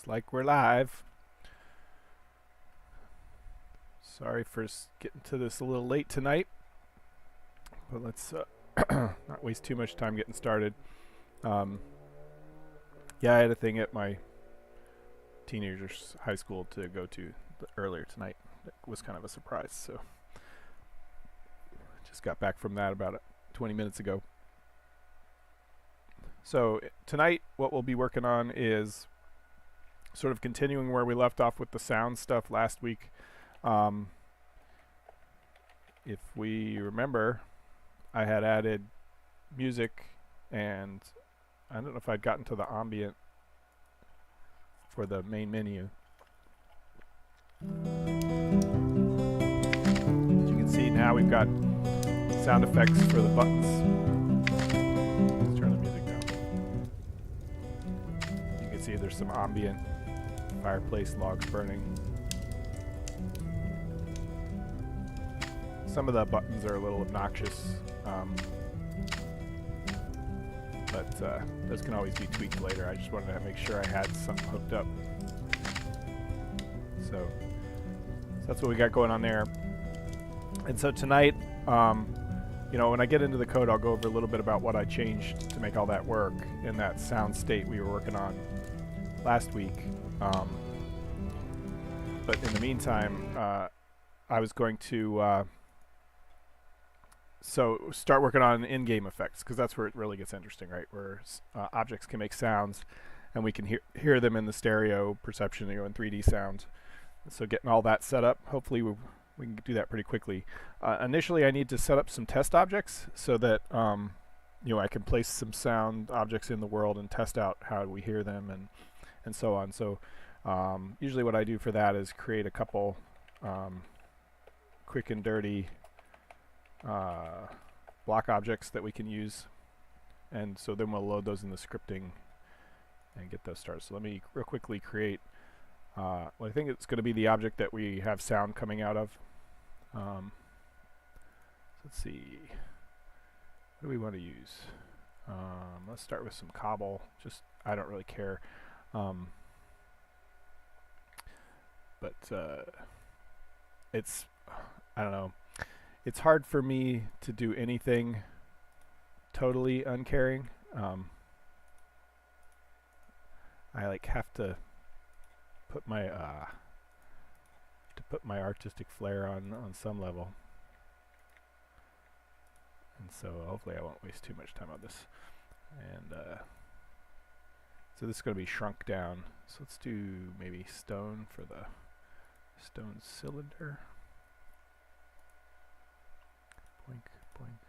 Looks like we're live. Sorry for getting to this a little late tonight, but let's not waste too much time getting started. Yeah, I had a thing at my teenagers' high school to go to earlier tonight. It was kind of a surprise, so just got back from that about 20 minutes ago. So tonight, what we'll be working on is sort of continuing where we left off with the sound stuff last week. If we remember, I had added music, and I don't know if I'd gotten to the ambient for the main menu. As you can see now, we've got sound effects for the buttons. Let's turn the music down. You can see there's some ambient fireplace logs burning. Some of the buttons are a little obnoxious, but those can always be tweaked later. I just wanted to make sure I had something hooked up. So that's what we got going on there. And so tonight, when I get into the code, I'll go over a little bit about what I changed to make all that work in that SoundState we were working on last week. But in the meantime, I was going to start working on in-game effects, because that's where it really gets interesting, right? Where objects can make sounds, and we can hear them in the stereo perception, in 3D sound. So getting all that set up, hopefully we can do that pretty quickly. Initially, I need to set up some test objects so that I can place some sound objects in the world and test out how we hear them and so on. So usually what I do for that is create a couple quick and dirty block objects that we can use, and so then we'll load those in the scripting and get those started. So let me real quickly create I think it's going to be the object that we have sound coming out of. Let's see, what do we want to use? Let's start with some cobble. I don't really care, but it's, I don't know, it's hard for me to do anything totally uncaring. I have to put my artistic flair on some level, and so hopefully I won't waste too much time on this. And so this is going to be shrunk down. So let's do maybe stone for the stone cylinder. Boink, boink.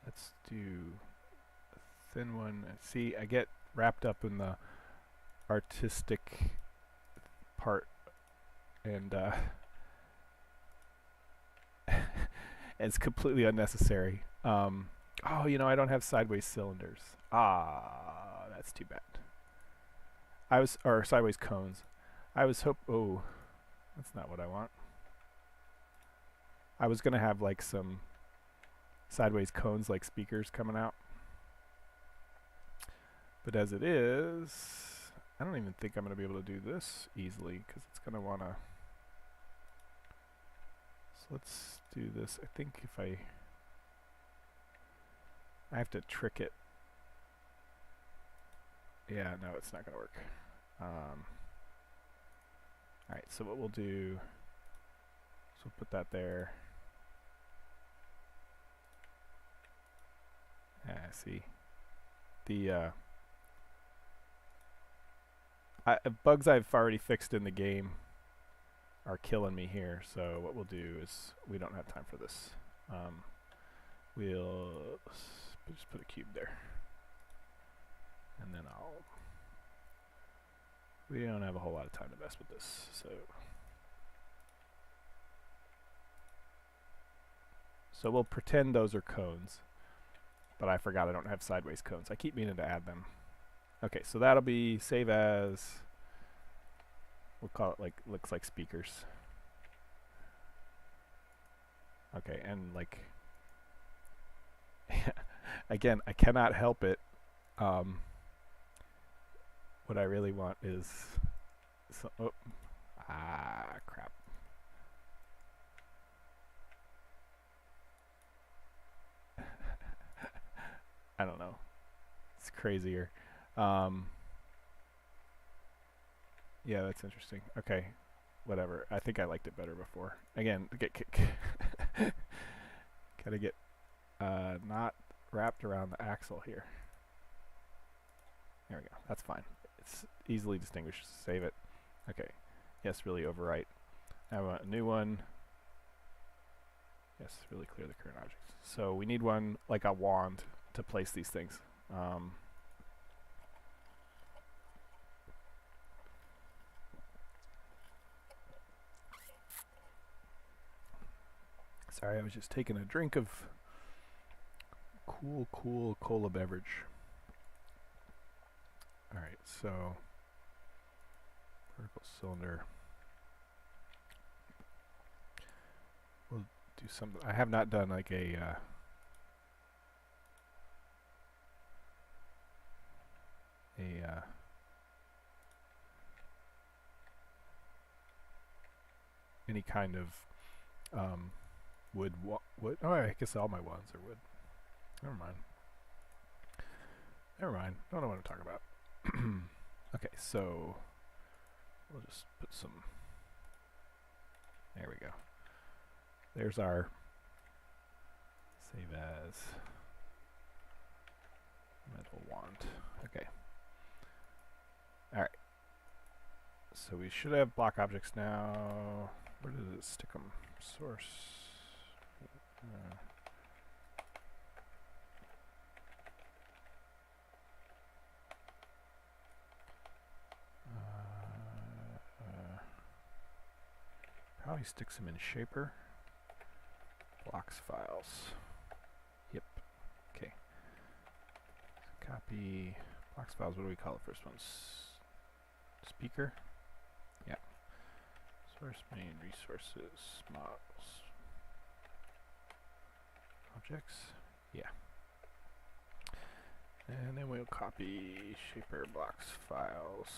Let's do a thin one. See, I get wrapped up in the artistic part, and it's completely unnecessary. Oh, I don't have sideways cylinders. That's too bad. Or sideways cones. Oh, that's not what I want. I was gonna have like some sideways cones, like speakers coming out, but as it is, I don't even think I'm gonna be able to do this easily, because it's gonna wanna. So let's do this. I think if I have to trick it. Yeah, no, it's not gonna work. Alright, so what we'll do is we'll put that there. See, the bugs I've already fixed in the game are killing me here. So what we'll do is, we don't have time for this. We'll just put a cube there, and then we don't have a whole lot of time to mess with this. So we'll pretend those are cones. But I forgot I don't have sideways cones. I keep meaning to add them. Okay, so that'll be save as, we'll call it looks like speakers. Okay, and again, I cannot help it. what I really want is crap. I don't know. It's crazier. Yeah, that's interesting. Okay, whatever. I think I liked it better before. Again, gotta get not wrapped around the axle here. There we go. That's fine. It's easily distinguished. Save it. Okay. Yes, really overwrite. I want a new one. Yes, really clear the current objects. So we need one like a wand to place these things. Sorry, I was just taking a drink of cool cola beverage. Alright, so vertical cylinder. We'll do something. I have not done like a any kind of wood. Oh, I guess all my wands are wood. Never mind. Never mind. Don't know what to talk about. Okay, so we'll just put some. There we go. There's our save as metal wand. Okay. All right. So we should have block objects now. Where does it stick them? Source. Probably sticks them in shaper. Blocks files. Yep. Okay. Copy blocks files. What do we call the first one? Speaker. Yeah. Source main resources models. Objects. Yeah. And then we'll copy shaper blocks files.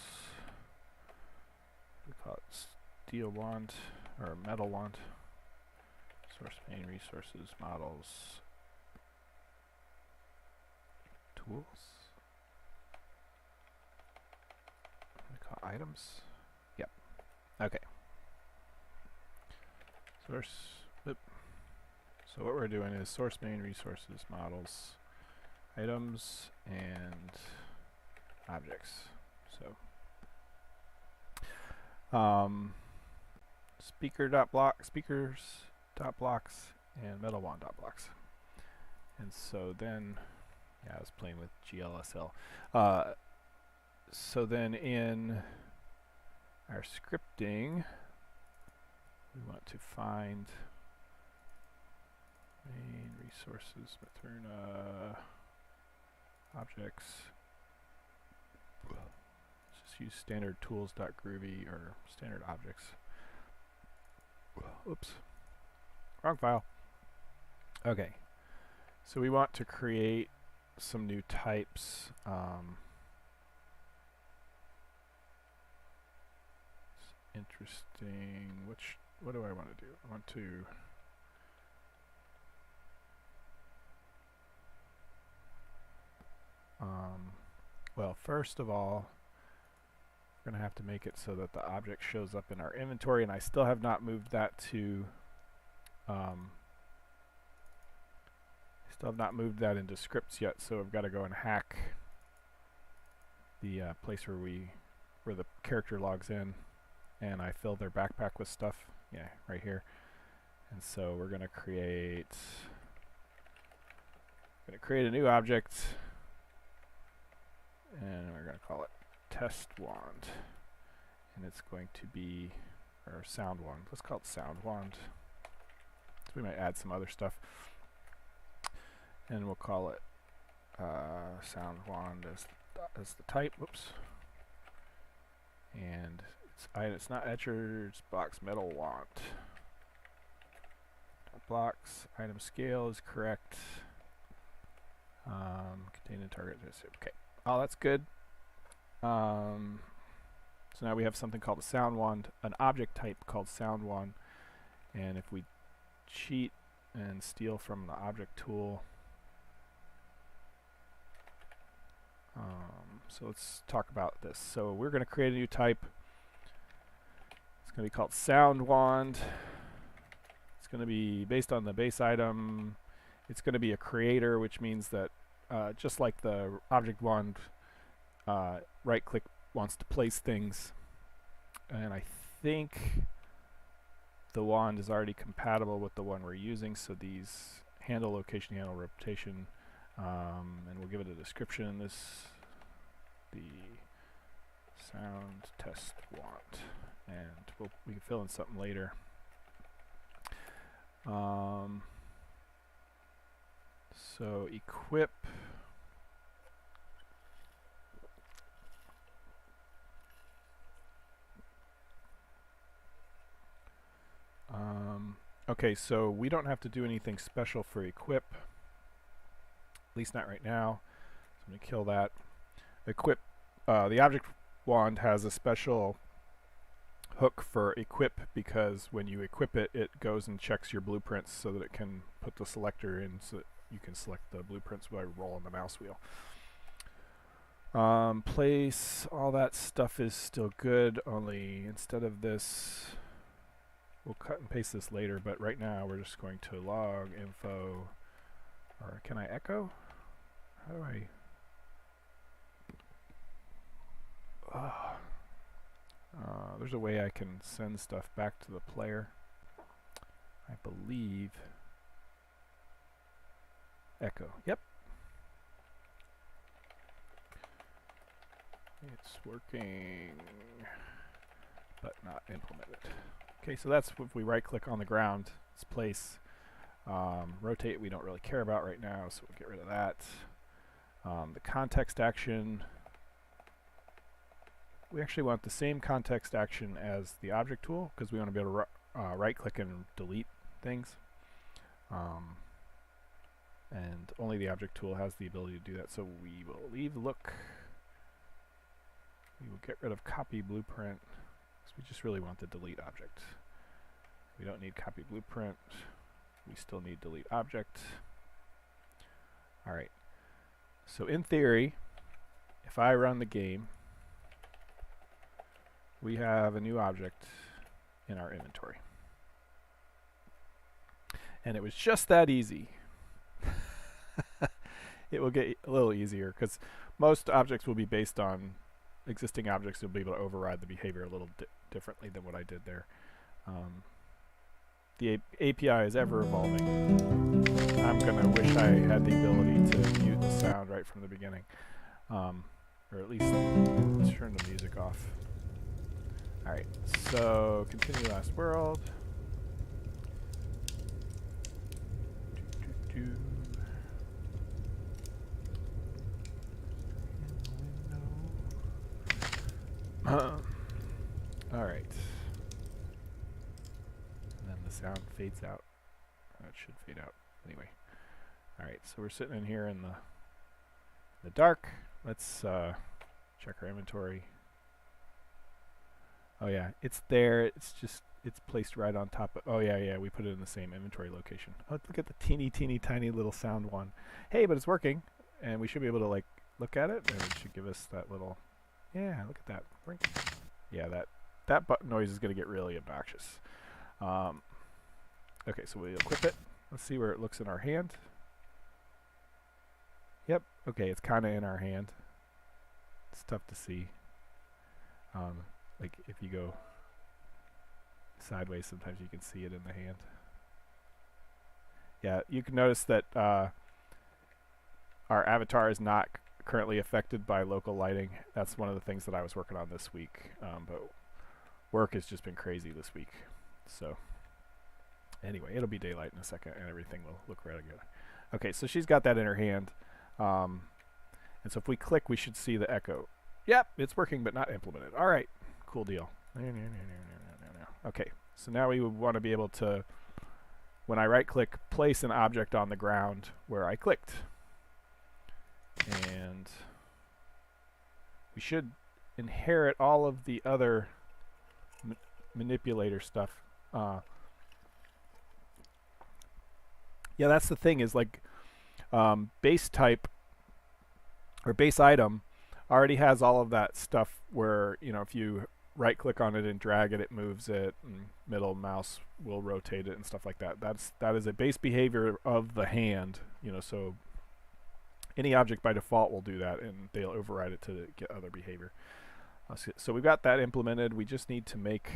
We call it steel wand or metal wand. Source main resources models tools. We call items. Yep. Okay. Source. Whoop. So what we're doing is source main resources models items and objects. So speakers.blocks and metal wand.blocks. And so then I was playing with GLSL. So then in our scripting we want to find main resources, Mythruna objects. Let's just use standard tools.groovy or standard objects. Oops. Wrong file. Okay. So we want to create some new types. It's interesting. What do I want to do? I want to well, first of all, we're going to have to make it so that the object shows up in our inventory, and I still have not moved that to into scripts yet, so I've got to go and hack the place where the character logs in, and I fill their backpack with stuff. Yeah, right here. And so we're going to create a new object, and we're going to call it test wand, and it's going to be our sound wand. Let's call it sound wand. So we might add some other stuff, and we'll call it sound wand as the type. Whoops. And it's not etcher, it's blocks metal wand. Blocks item scale is correct. Contain and target. Okay. Oh, that's good. So now we have something called a sound wand, an object type called sound wand, and if we cheat and steal from the object tool, so let's talk about this. So we're going to create a new type. It's going to be called sound wand. It's going to be based on the base item. It's going to be a creator, which means that just like the object wand, right click wants to place things, and I think the wand is already compatible with the one we're using, so these handle location, handle rotation, and we'll give it a description in this, the sound test wand, and we can fill in something later. So equip, okay, so we don't have to do anything special for equip, at least not right now. So I'm going to kill that. Equip, the object wand has a special hook for equip because when you equip it, it goes and checks your blueprints so that it can put the selector in so that you can select the blueprints by rolling the mouse wheel. Place, all that stuff is still good, only instead of this, we'll cut and paste this later, but right now we're just going to log info, or can I echo? How do I? There's a way I can send stuff back to the player. I believe echo. Yep. It's working, but not implemented. Okay, so that's if we right click on the ground, it's place. Rotate we don't really care about right now, so we'll get rid of that. The context action, we actually want the same context action as the object tool because we want to be able to right click and delete things. And only the object tool has the ability to do that, so we will leave look. We will get rid of copy blueprint because we just really want the delete object. We don't need copy blueprint. We still need delete object. Alright. So in theory, if I run the game, we have a new object in our inventory. And it was just that easy. It will get a little easier because most objects will be based on existing objects. You'll be able to override the behavior a little differently than what I did there. The API is ever evolving. I'm going to wish I had the ability to mute the sound right from the beginning. Or at least turn the music off. Alright, so continue last world. Alright. And then the sound fades out. It should fade out. Anyway. Alright, so we're sitting in here in the dark. Let's check our inventory. Oh yeah, it's there. It's just, it's placed right on top of, oh yeah, we put it in the same inventory location. Oh, look at the teeny tiny little sound one. Hey, but it's working. And we should be able to like look at it and it should give us that little, yeah, look at that. Yeah, that button noise is going to get really obnoxious. Okay, so we'll equip it. Let's see where it looks in our hand. Yep, okay, it's kind of in our hand. It's tough to see. Like if you go sideways, sometimes you can see it in the hand. Yeah, you can notice that our avatar is not currently affected by local lighting. That's one of the things that I was working on this week. But work has just been crazy this week. So anyway, it'll be daylight in a second and everything will look really good. Okay, so she's got that in her hand. And so if we click, we should see the echo. Yep, it's working but not implemented. All right, cool deal. Okay, so now we would want to be able to, when I right click, place an object on the ground where I clicked. And we should inherit all of the other manipulator stuff. Yeah, that's the thing, is like base type or base item already has all of that stuff where, you know, if you right click on it and drag it, it moves it, and middle mouse will rotate it and stuff like that. That is a base behavior of the hand, you know, so any object by default will do that, and they'll override it to get other behavior. So we've got that implemented. We just need to make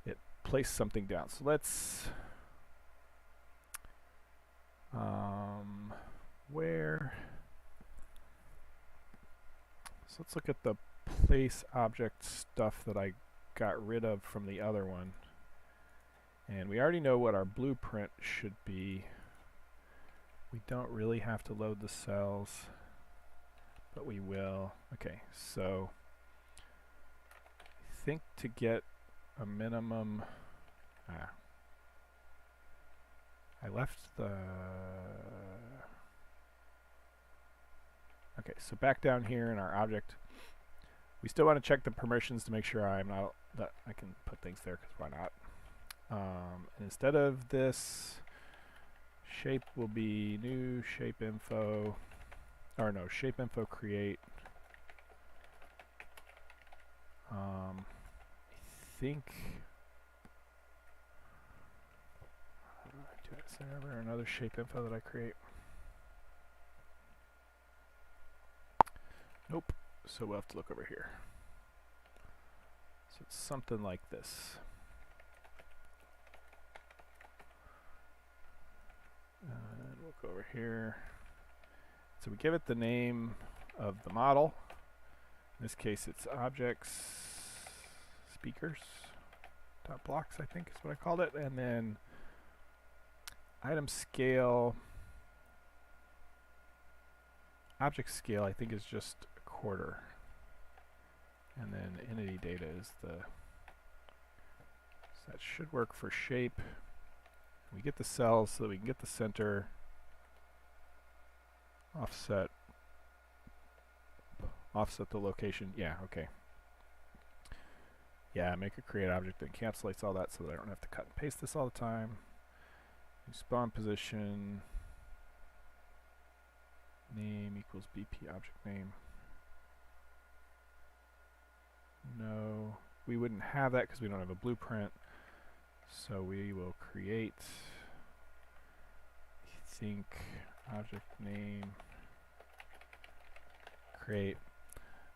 it place something down. So let's so let's look at the place object stuff that I got rid of from the other one. And we already know what our blueprint should be. We don't really have to load the cells, but we will. Okay, so I think to get a minimum, I left the, okay, so back down here in our object, we still want to check the permissions to make sure I'm not, that I can put things there, because why not? And instead of this, shape will be new shape info, or no, shape info create. I think is there ever another shape info that I create? Nope. So we'll have to look over here. So it's something like this. And we'll go over here. So we give it the name of the model. In this case, it's objects, speakers, dot blocks, I think is what I called it. And then item scale, object scale, I think is just a quarter. And then entity data is the, so that should work for shape. We get the cells so that we can get the center, offset the location. Yeah, okay. Yeah, make a create object that encapsulates all that so that I don't have to cut and paste this all the time. Spawn position, name equals BP object name. No, we wouldn't have that because we don't have a blueprint. So we will create, I think, object name, create.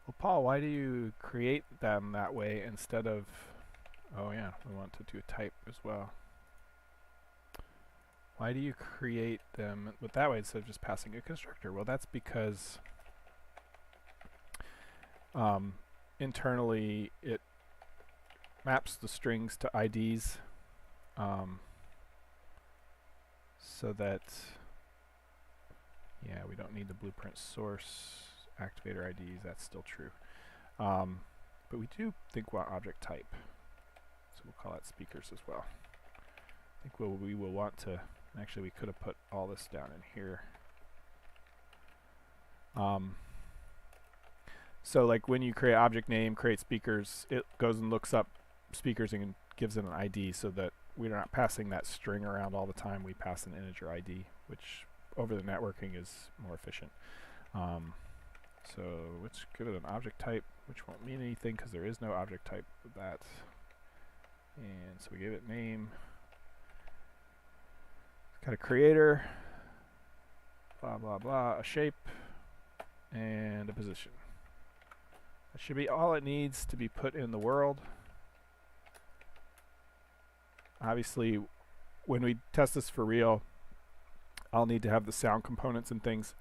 Well, Paul, why do you create them that way instead of, oh yeah, we want to do a type as well. Why do you create them with that way instead of just passing a constructor? Well, that's because internally it maps the strings to IDs. So that, yeah, we don't need the blueprint source activator IDs, that's still true. But we do think we want object type, so we'll call that speakers as well. I think we will want to, actually we could have put all this down in here. So like when you create object name, create speakers, it goes and looks up speakers and gives it an ID so that we're not passing that string around all the time. We pass an integer ID, which over the networking is more efficient. So let's give it an object type, which won't mean anything because there is no object type with that. And so we give it name, got a creator, blah blah blah, a shape, and a position. That should be all it needs to be put in the world. Obviously, when we test this for real, I'll need to have the sound components and things.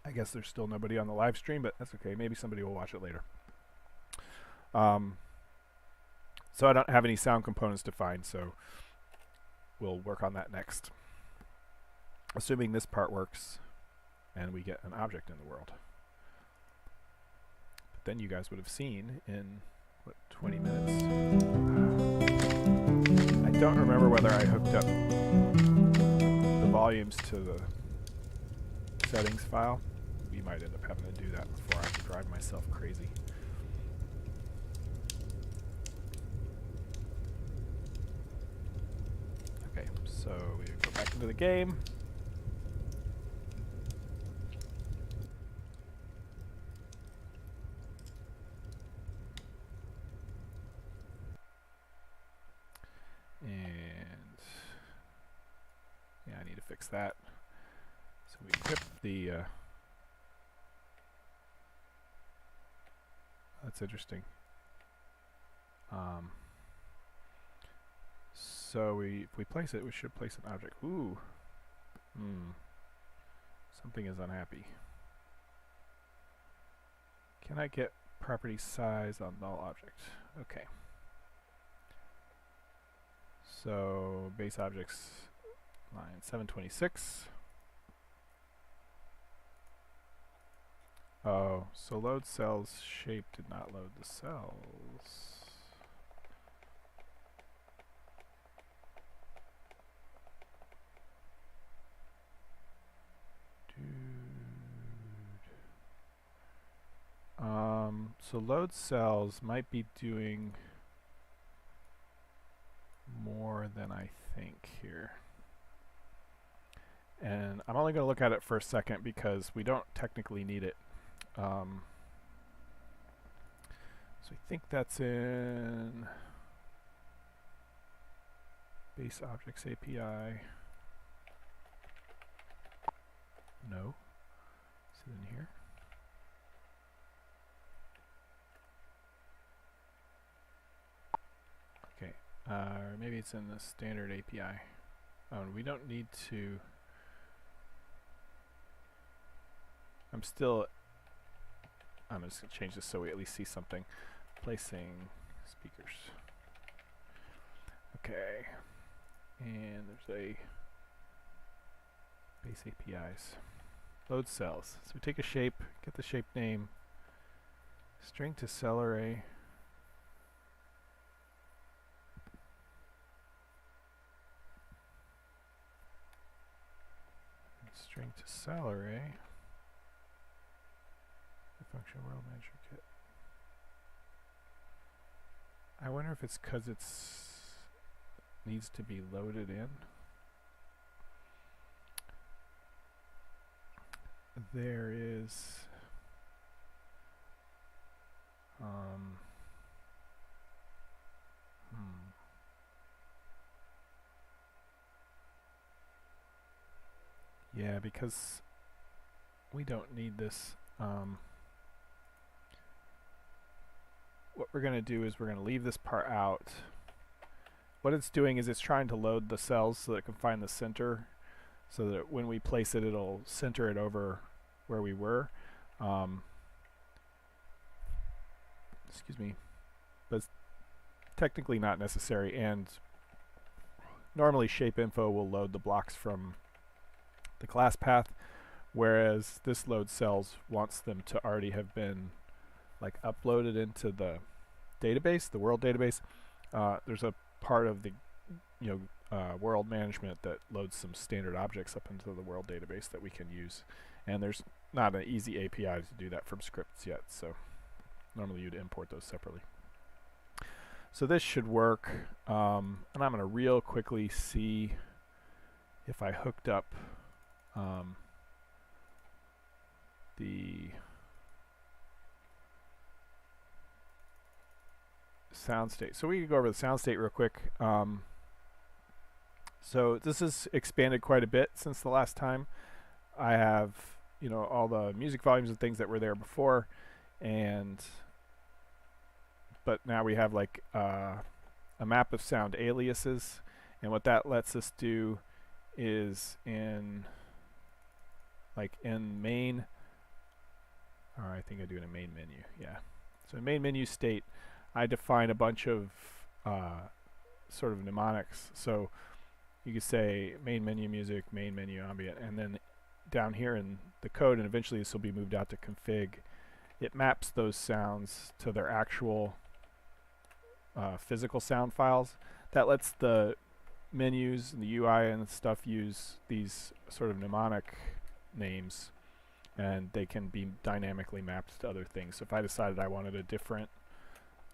I guess there's still nobody on the live stream, but that's okay. Maybe somebody will watch it later. So I don't have any sound components defined, so we'll work on that next. Assuming this part works and we get an object in the world. Then you guys would have seen in, what, 20 minutes? I don't remember whether I hooked up the volumes to the settings file. We might end up having to do that before I have to drive myself crazy. Okay, so we go back into the game. And yeah, I need to fix that. So we equip the that's interesting. So if we place it, we should place an object. Ooh. Something is unhappy. Can I get property size on null object? Okay. So base objects line 726. Oh, so load cells shape did not load the cells. So load cells might be doing more than I think here. And I'm only going to look at it for a second because we don't technically need it. So I think that's in base objects API. No. Is it in here? Okay. Or maybe it's in the standard API. Oh, we don't need to. I'm just going to change this so we at least see something. Placing speakers. Okay. And there's a base APIs. Load cells. So we take a shape, get the shape name, string to cell array. String to cell array. Function world manager kit. I wonder if it's because it's needs to be loaded in. There is yeah, because we don't need this. What we're going to do is we're going to leave this part out. What it's doing is it's trying to load the cells so that it can find the center, so that when we place it, it'll center it over where we were. Excuse me. But it's technically not necessary, and normally ShapeInfo will load the blocks from the class path, whereas this load cells wants them to already have been like uploaded into the database, the world database. There's a part of the world management that loads some standard objects up into the world database that we can use, and there's not an easy API to do that from scripts yet, so normally you'd import those separately. So this should work, and I'm going to real quickly see if I hooked up the SoundState. So we can go over the SoundState real quick. So this has expanded quite a bit since the last time. I have, all the music volumes and things that were there before, but now we have like a map of sound aliases, and what that lets us do is in main, or I think I do in a main menu, yeah. So in main menu state, I define a bunch of sort of mnemonics. So you could say main menu music, main menu ambient, and then down here in the code, and eventually this will be moved out to config, it maps those sounds to their actual physical sound files. That lets the menus and the UI and stuff use these sort of mnemonic names and they can be dynamically mapped to other things. So if I decided I wanted a different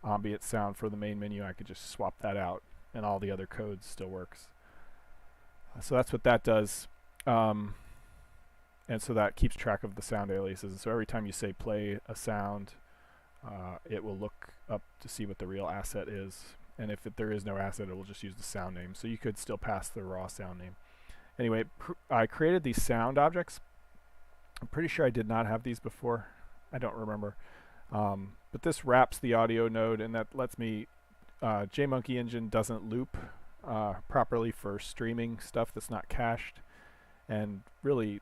ambient sound for the main menu, I could just swap that out, and all the other codes still works. So that's what that does. And so that keeps track of the sound aliases. So every time you say play a sound, it will look up to see what the real asset is. And if there is no asset, it will just use the sound name. So you could still pass the raw sound name. Anyway, I created these sound objects. I'm pretty sure I did not have these before. I don't remember. But this wraps the audio node, and that lets me... JMonkey Engine doesn't loop properly for streaming stuff that's not cached. And really,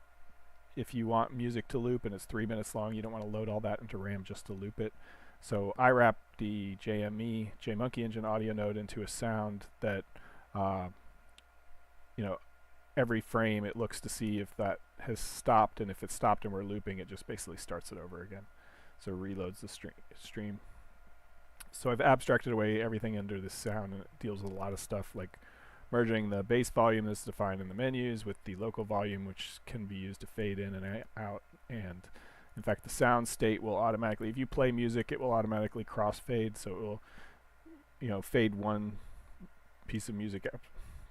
if you want music to loop and it's 3 minutes long, you don't want to load all that into RAM just to loop it. So I wrap the JMonkey Engine audio node into a sound that, every frame it looks to see if that has stopped, and if it's stopped and we're looping, it just basically starts it over again. So it reloads the stream. So I've abstracted away everything under this sound, and it deals with a lot of stuff like merging the bass volume that's defined in the menus with the local volume, which can be used to fade in and out. And in fact, the sound state will automatically, if you play music, it will automatically crossfade. So it will, fade one piece of music,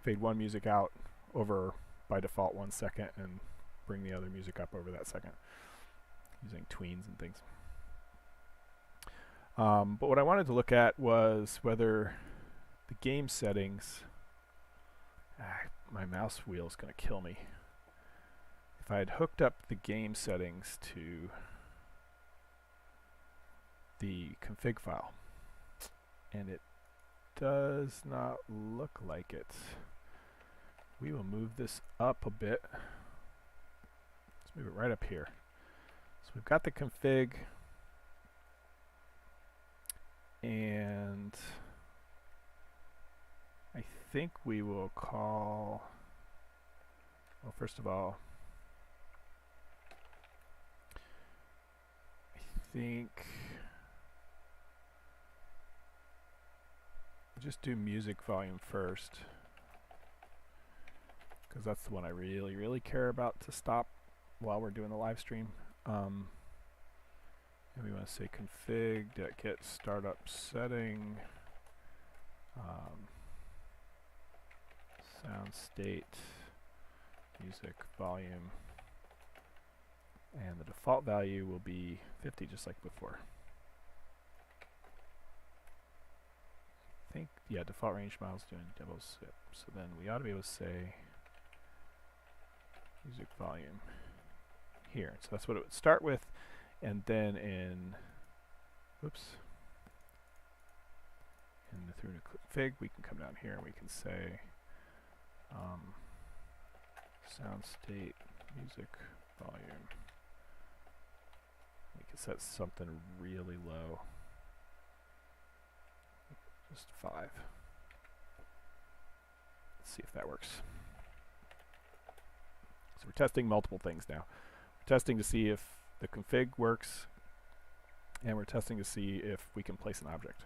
fade one music out over by default 1 second, and bring the other music up over that second using tweens and things. But what I wanted to look at was whether the game settings... my mouse wheel is going to kill me. If I had hooked up the game settings to the config file, and it does not look like it. We will move this up a bit. Let's move it right up here. So we've got the config, and I think we will call, well, first of all, I think just do music volume first, because that's the one I really care about to stop while we're doing the live stream. And we want to say config.get startup setting SoundState music volume, and the default value will be 50, just like before. I think, yeah, default range miles doing double zip. So then we ought to be able to say music volume here. So that's what it would start with, and then in Mythruna config, we can come down here and we can say SoundState music volume. We can set something really low, just 5. Let's see if that works. So we're testing multiple things now. We're testing to see if the config works, and we're testing to see if we can place an object.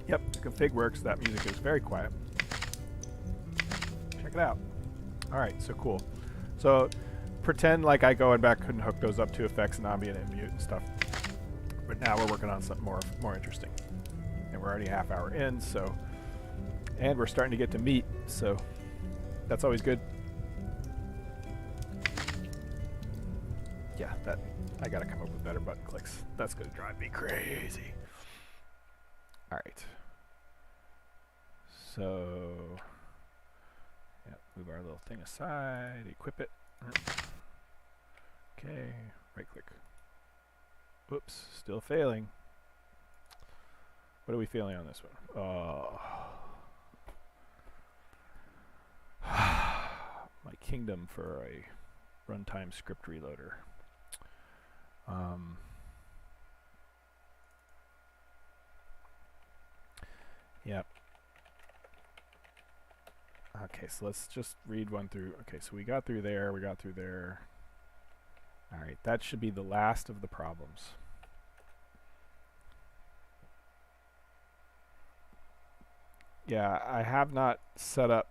Yep, the config works. That music is very quiet. Check it out. Alright, so cool. So pretend like I go and back and hook those up to effects and ambient and mute and stuff. But now we're working on something more interesting. And we're already a half hour in, so, and we're starting to get to meat, so that's always good. Yeah, that I gotta come up with better button clicks. That's gonna drive me crazy. Alright. So, yeah, move our little thing aside, equip it. Okay, right click. Whoops, still failing. What are we failing on this one? Oh. My kingdom for a runtime script reloader. Yep. Okay, so let's just read one through. Okay, so we got through there, we got through there. Alright, that should be the last of the problems. Yeah, I have not set up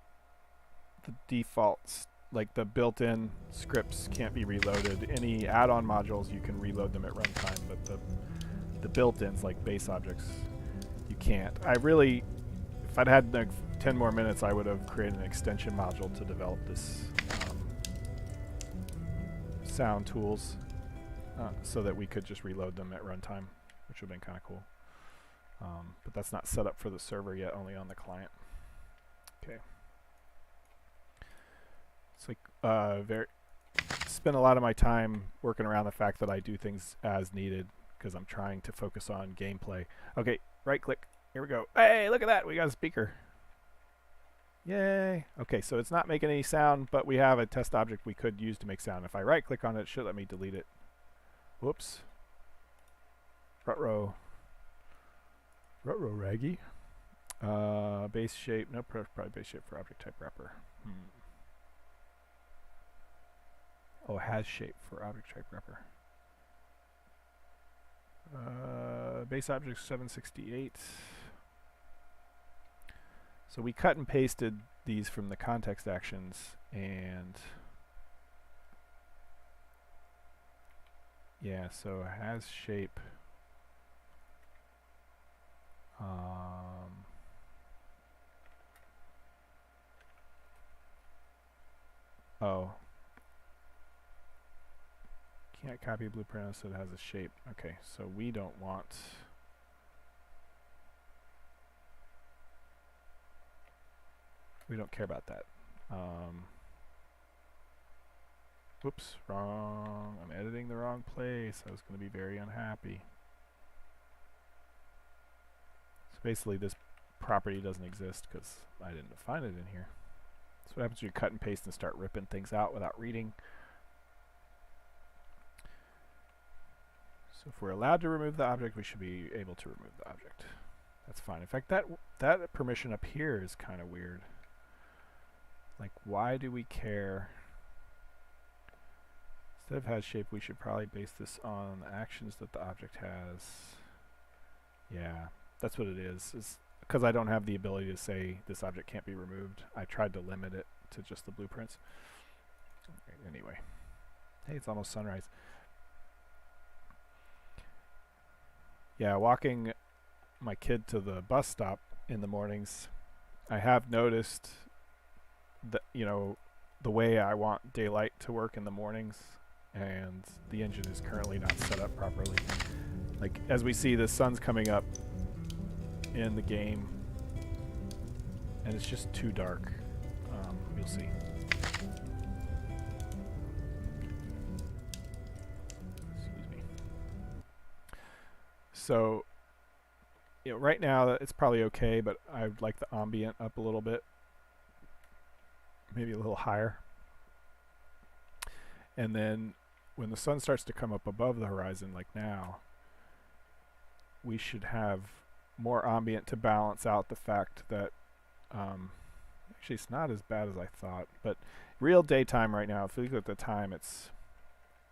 the defaults, like the built-in scripts can't be reloaded. Any add-on modules, you can reload them at runtime, but the built-ins, like base objects, you can't. If I'd had like 10 more minutes, I would have created an extension module to develop this sound tools so that we could just reload them at runtime, which would have been kind of cool. But that's not set up for the server yet, only on the client. Okay. It's like spend a lot of my time working around the fact that I do things as needed because I'm trying to focus on gameplay. Okay, right click. Here we go. Hey, look at that. We got a speaker. Yay. Okay, so it's not making any sound, but we have a test object we could use to make sound. If I right click on it, it should let me delete it. Whoops. Ruh-roh. Ruh-roh raggy. Base shape. No, probably base shape for object type wrapper. Oh, has shape for object type wrapper. Base object 768. So we cut and pasted these from the context actions, and yeah, so has shape. Oh. Can't copy blueprint unless it has a shape. Okay, so we don't want... We don't care about that. Whoops, wrong. I'm editing the wrong place. I was going to be very unhappy. So basically this property doesn't exist because I didn't define it in here. That's what happens when you cut and paste and start ripping things out without reading. So if we're allowed to remove the object, we should be able to remove the object. That's fine. In fact, that permission up here is kind of weird. Like, why do we care? Instead of has shape, we should probably base this on the actions that the object has. Yeah, that's what it is. It's because I don't have the ability to say this object can't be removed. I tried to limit it to just the blueprints. Anyway. Hey, it's almost sunrise. Yeah, walking my kid to the bus stop in the mornings, I have noticed that, you know, the way I want daylight to work in the mornings, and the engine is currently not set up properly. Like, as we see, the sun's coming up in the game, and it's just too dark. You'll see. So, you know, right now it's probably okay, but I would like the ambient up a little bit, maybe a little higher. And then when the sun starts to come up above the horizon, like now, we should have more ambient to balance out the fact that actually it's not as bad as I thought, but real daytime right now, if you look at the time, it's,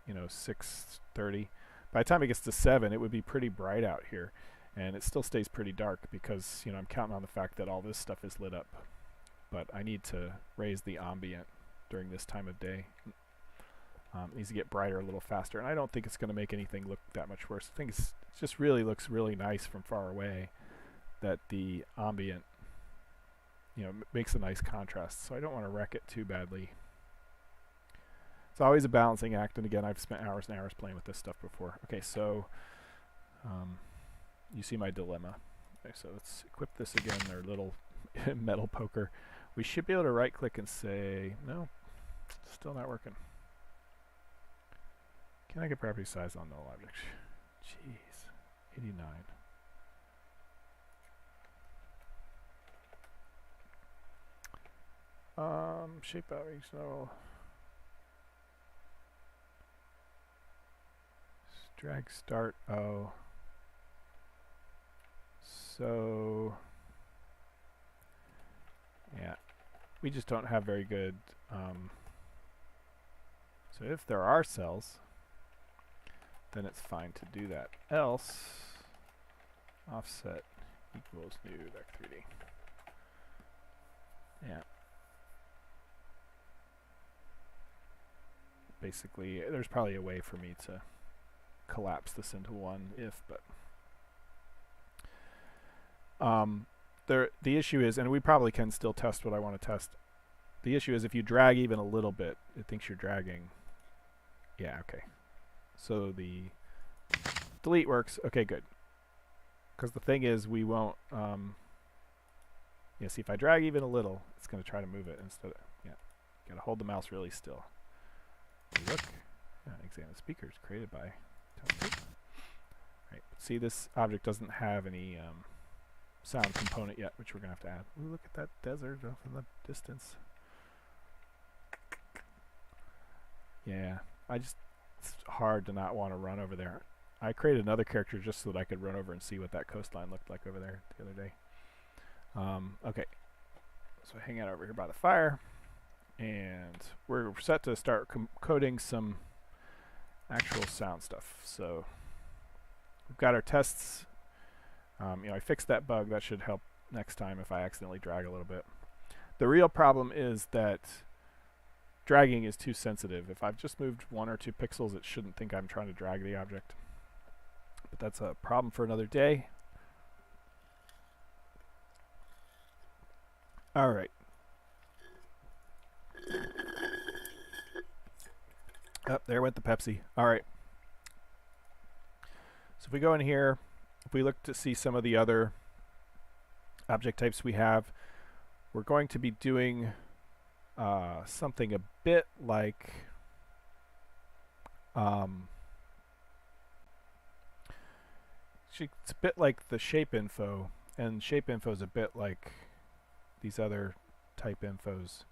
you know, 6:30. By the time it gets to 7, it would be pretty bright out here, and it still stays pretty dark because, you know, I'm counting on the fact that all this stuff is lit up. But I need to raise the ambient during this time of day. It needs to get brighter a little faster, and I don't think it's going to make anything look that much worse. I think it just really looks really nice from far away that the ambient, you know, makes a nice contrast. So I don't want to wreck it too badly. It's always a balancing act, and again, I've spent hours and hours playing with this stuff before. Okay, so you see my dilemma. Okay, so let's equip this again, their little metal poker. We should be able to right click and say, no, still not working. Can I get property size on null object? Jeez, 89. Shape outreach, no. Drag start, oh. So, yeah, we just don't have very good, so if there are cells, then it's fine to do that. Else, offset equals new vec3d. Yeah. basically, there's probably a way for me to collapse this into one if, but the issue is, and we probably can still test what I want to test. The issue is if you drag even a little bit, it thinks you're dragging. Yeah, okay. So the delete works. Okay, good. Because the thing is, we won't. Yeah, see, if I drag even a little, it's going to try to move it instead of. Yeah, got to hold the mouse really still. Look. Yeah, examine speakers created by. Right. See, this object doesn't have any sound component yet, which we're going to have to add. Ooh, look at that desert off in the distance. Yeah, it's hard to not want to run over there. I created another character just so that I could run over and see what that coastline looked like over there the other day. Okay, so hang out over here by the fire, and we're set to start coding some actual sound stuff. So we've got our tests. I fixed that bug. That should help next time if I accidentally drag a little bit. The real problem is that dragging is too sensitive. If I've just moved 1 or 2 pixels, it shouldn't think I'm trying to drag the object. But that's a problem for another day. All right. Oh, there went the Pepsi. All right. So if we go in here, if we look to see some of the other object types we have, we're going to be doing something a bit like it's a bit like the shape info, and shape info is a bit like these other type infos.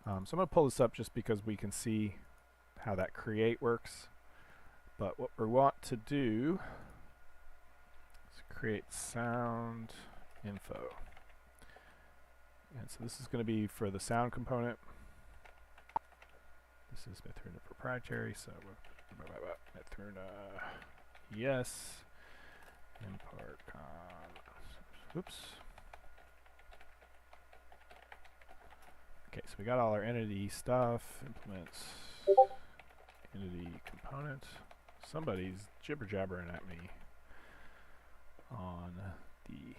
So I'm going to pull this up just because we can see how that create works. But what we want to do is create SoundInfo. And so this is going to be for the sound component. This is Mythruna proprietary, so Mythruna, yes, import oops. Okay, so we got all our entity stuff, implements, entity component. Somebody's jibber jabbering at me on the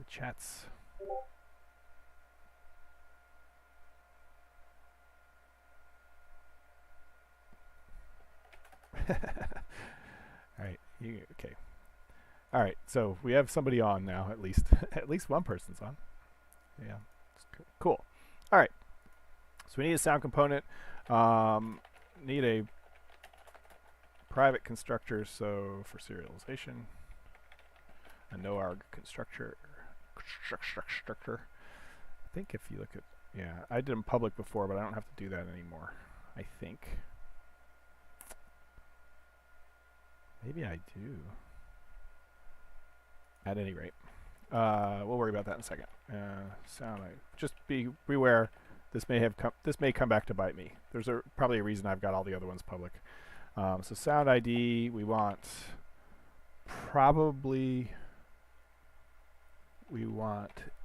chats. Alright, okay. Alright, so we have somebody on now, at least. At least one person's on. Yeah, cool. Alright, so we need a sound component. Need a private constructor, so for serialization. A no-arg constructor. I think if you look at, yeah, I did them public before, but I don't have to do that anymore, I think. Maybe I do. At any rate, we'll worry about that in a second. Sound, just beware. This may come back to bite me. There's probably a reason I've got all the other ones public. So sound ID, we want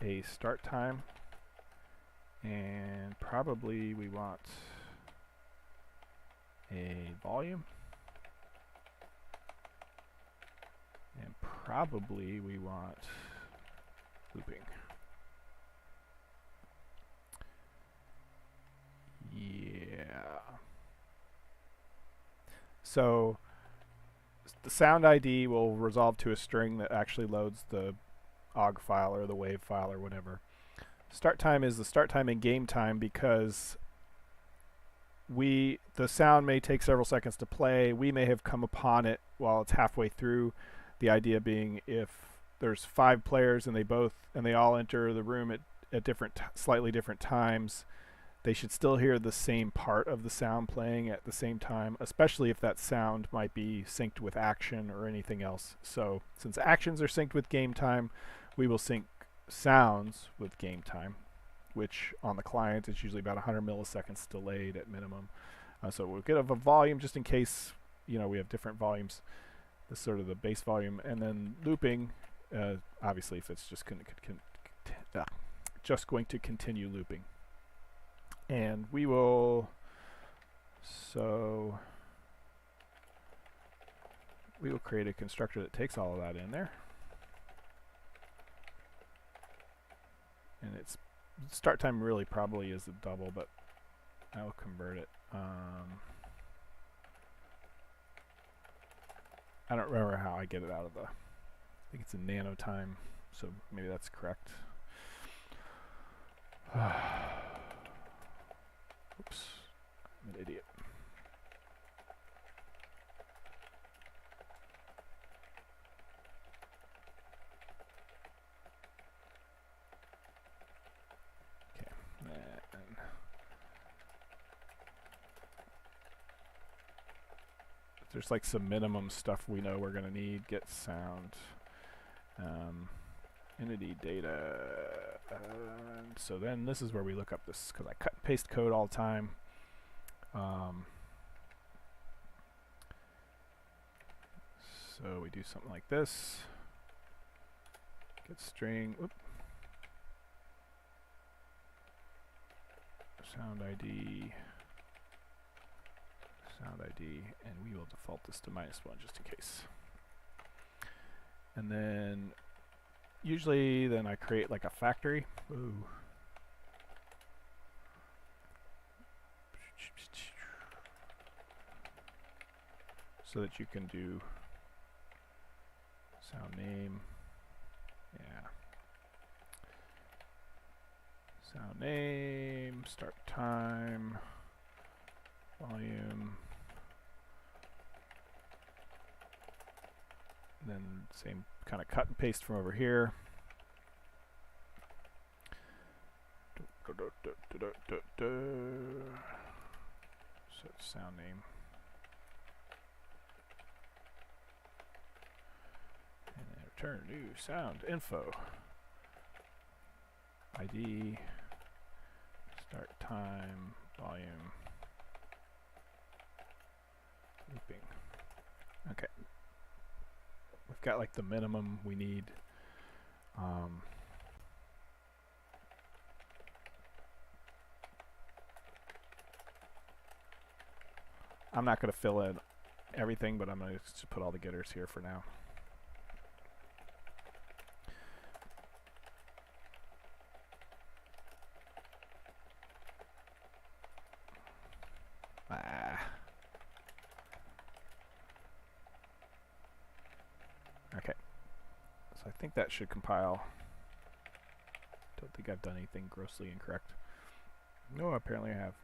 a start time, and probably we want a volume, and probably we want looping. Yeah. So the sound ID will resolve to a string that actually loads the OGG file or the WAV file or whatever. Start time is the start time in game time because the sound may take several seconds to play. We may have come upon it while it's halfway through. The idea being if there's 5 players and they all enter the room at slightly different times, they should still hear the same part of the sound playing at the same time, especially if that sound might be synced with action or anything else. So since actions are synced with game time, we will sync sounds with game time, which on the client is usually about 100 milliseconds delayed at minimum. So we'll get a volume just in case we have different volumes. This is sort of the base volume, and then looping, obviously if it's just going to continue looping. And we will So we will create a constructor that takes all of that in there. And its start time really probably is a double, but I will convert it. I don't remember how I get it out of the, I think it's a nano time, so maybe that's correct. Oops, I'm an idiot. Okay, and there's like some minimum stuff we know we're going to need. Get sound, entity data, and so then this is where we look up this, because I cut and paste code all the time. So we do something like this. Get string, whoop, sound ID, and we will default this to -1 just in case. And then usually then I create like a factory. Ooh. So that you can do sound name. Yeah. Sound name, start time, volume. And then same kind of cut and paste from over here. So it's sound name. And then return new SoundInfo. ID, start time, volume, looping. Okay. We've got like the minimum we need. I'm not going to fill in everything, but I'm going to just put all the getters here for now. Okay, so I think that should compile. Don't think I've done anything grossly incorrect. No, apparently I have.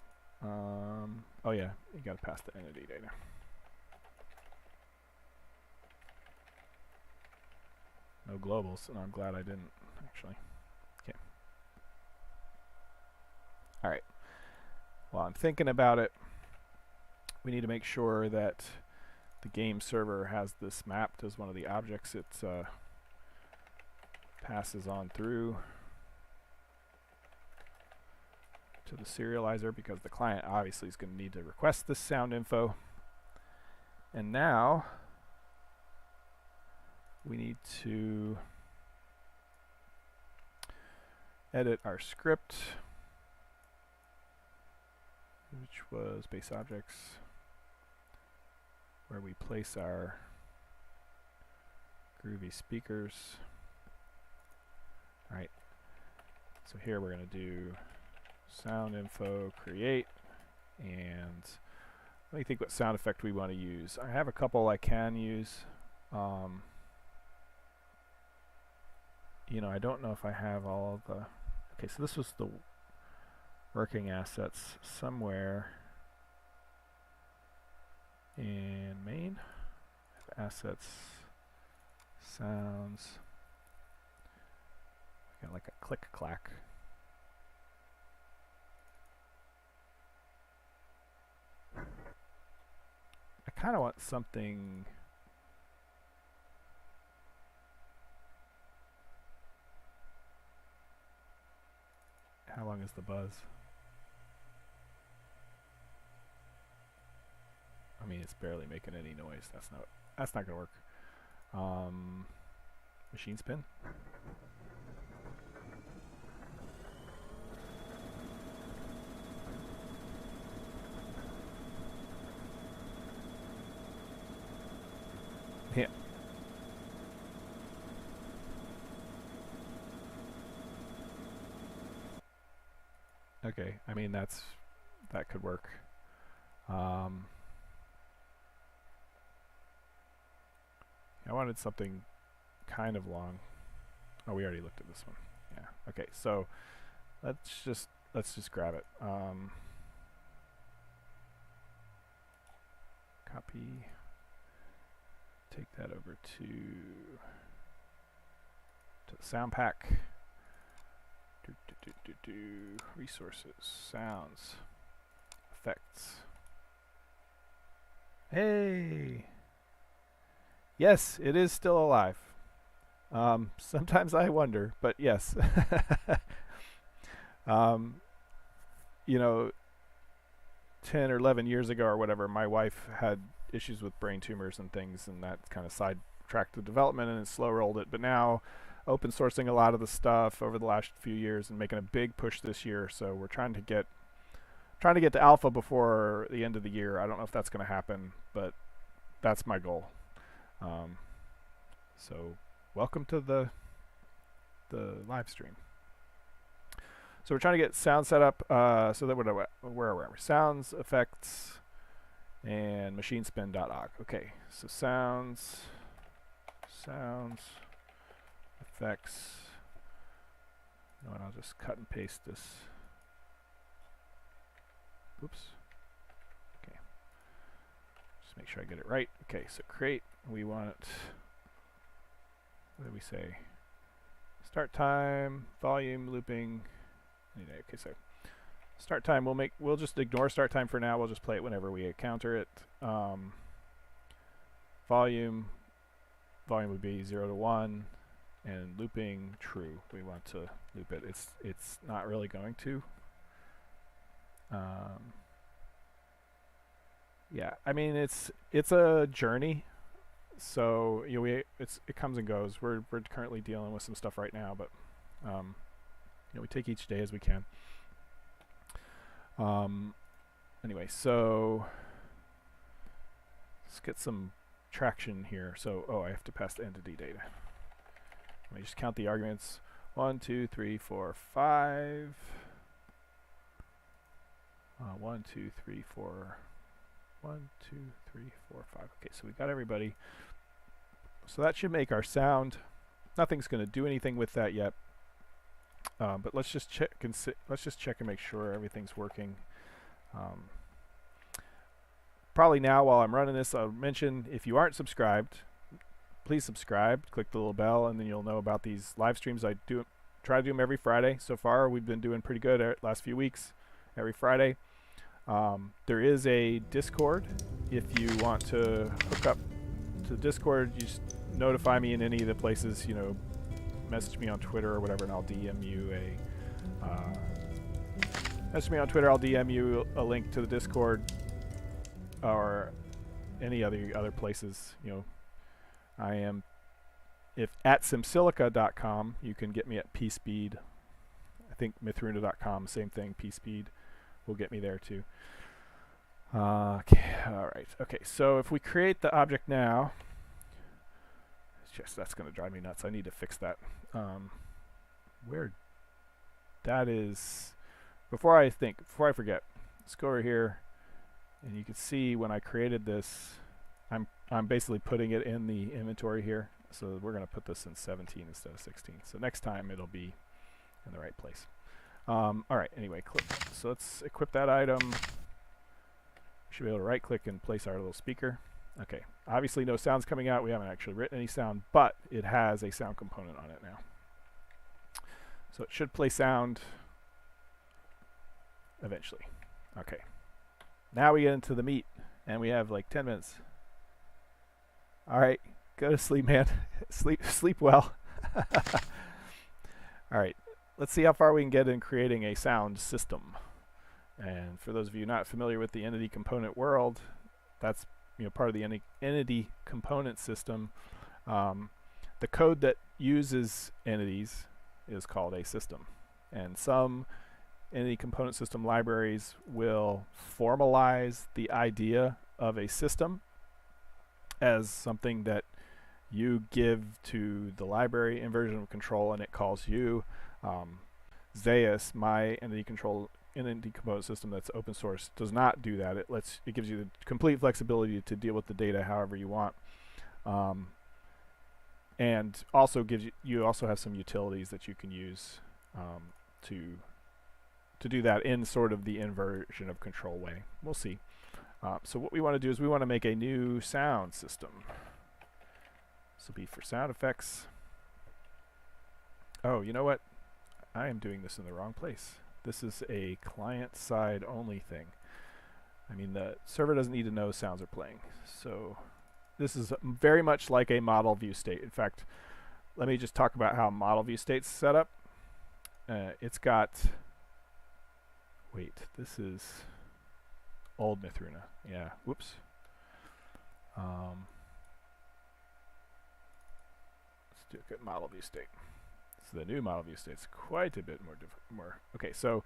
Oh yeah, you gotta pass the entity data. No globals, and I'm glad I didn't, actually. Okay. Alright. While I'm thinking about it, we need to make sure that the game server has this mapped as one of the objects it passes on through to the serializer, because the client obviously is going to need to request this sound info. And now we need to edit our script, which was base objects, where we place our groovy speakers. All right, so here we're going to do SoundInfo create, and let me think what sound effect we want to use. I have a couple I can use. You know, I don't know if I have all of the. Okay, so this was the working assets somewhere in main. Assets, sounds. Got like a click clack. I kind of want something. How long is the buzz? I mean, it's barely making any noise. That's not gonna work. Machine spin. Okay, I mean that could work. I wanted something kind of long. Oh, we already looked at this one. Yeah. Okay, so let's just grab it. Copy. Take that over to the sound pack. Resources, sounds, effects. Hey! Yes, it is still alive. Sometimes I wonder, but yes. You know, 10 or 11 years ago or whatever, my wife had issues with brain tumors and things, and that kind of sidetracked the development and it slow rolled it. But now, open sourcing a lot of the stuff over the last few years and making a big push this year. So we're trying to get to alpha before the end of the year. I don't know if that's going to happen, but that's my goal. So welcome to the live stream. So we're trying to get sound set up so that where are we? Sounds, effects, and machinespin.org. Okay, so sounds, effects. You know what, I'll just cut and paste this. Oops. Okay. Just make sure I get it right. Okay, so create. We want, what did we say? Start time, volume, looping. Okay, so start time, we'll just ignore start time for now. We'll just play it whenever we encounter it. Volume would be 0 to 1, and looping true. We want to loop it. It's not really going to. Yeah, I mean it's a journey. So you know, it comes and goes. We're currently dealing with some stuff right now, but you know, we take each day as we can. Anyway, so let's get some traction here. So I have to pass the entity data. Let me just count the arguments. 1, 2, 3, 4, 5. 1, 2, 3, 4. 1, 2, 3, 4, 5. Okay, so we got everybody. So that should make our sound. Nothing's going to do anything with that yet, but let's just check and make sure everything's working. Probably now, while I'm running this, I'll mention if you aren't subscribed, please subscribe. Click the little bell, and then you'll know about these live streams. I try to do them every Friday. So far, we've been doing pretty good last few weeks. Every Friday. There is a Discord. If you want to hook up to Discord, you just notify me in any of the places, you know, message me on Twitter or whatever, and I'll DM you message me on Twitter. I'll DM you a link to the Discord or any other places. You know, I am at simsilica.com. You can get me at PSpeed. I think Mythruna.com, same thing. PSpeed will get me there too. Okay, all right. Okay, so if we create the object now, that's going to drive me nuts. I need to fix that. Where that is, before I forget, let's go over here, and you can see when I created this, I'm basically putting it in the inventory here. So we're going to put this in 17 instead of 16. So next time it'll be in the right place. All right. Anyway, so let's equip that item. We should be able to right-click and place our little speaker. Okay. Obviously, no sound's coming out. We haven't actually written any sound, but it has a sound component on it now. So it should play sound eventually. Okay. Now we get into the meat, and we have like 10 minutes. All right. Go to sleep, man. Sleep well. All right. Let's see how far we can get in creating a sound system. And for those of you not familiar with the entity component world, that's part of the entity component system. The code that uses entities is called a system. And some entity component system libraries will formalize the idea of a system as something that you give to the library in version of control, and it calls you. Zeus, my entity control entity component system that's open source does not do that. It gives you the complete flexibility to deal with the data however you want, and also gives you also have some utilities that you can use to do that in sort of the inversion of control way. We'll see. So what we want to do is we want to make a new sound system. This will be for sound effects. Oh, you know what? I am doing this in the wrong place. This is a client-side only thing. I mean, the server doesn't need to know sounds are playing. So this is very much like a model view state. In fact, let me just talk about how model view state's set up. It's got... Wait, this is old Mythruna. Yeah, whoops. Let's do a good model view state. So the new model view state is quite a bit more. Okay, so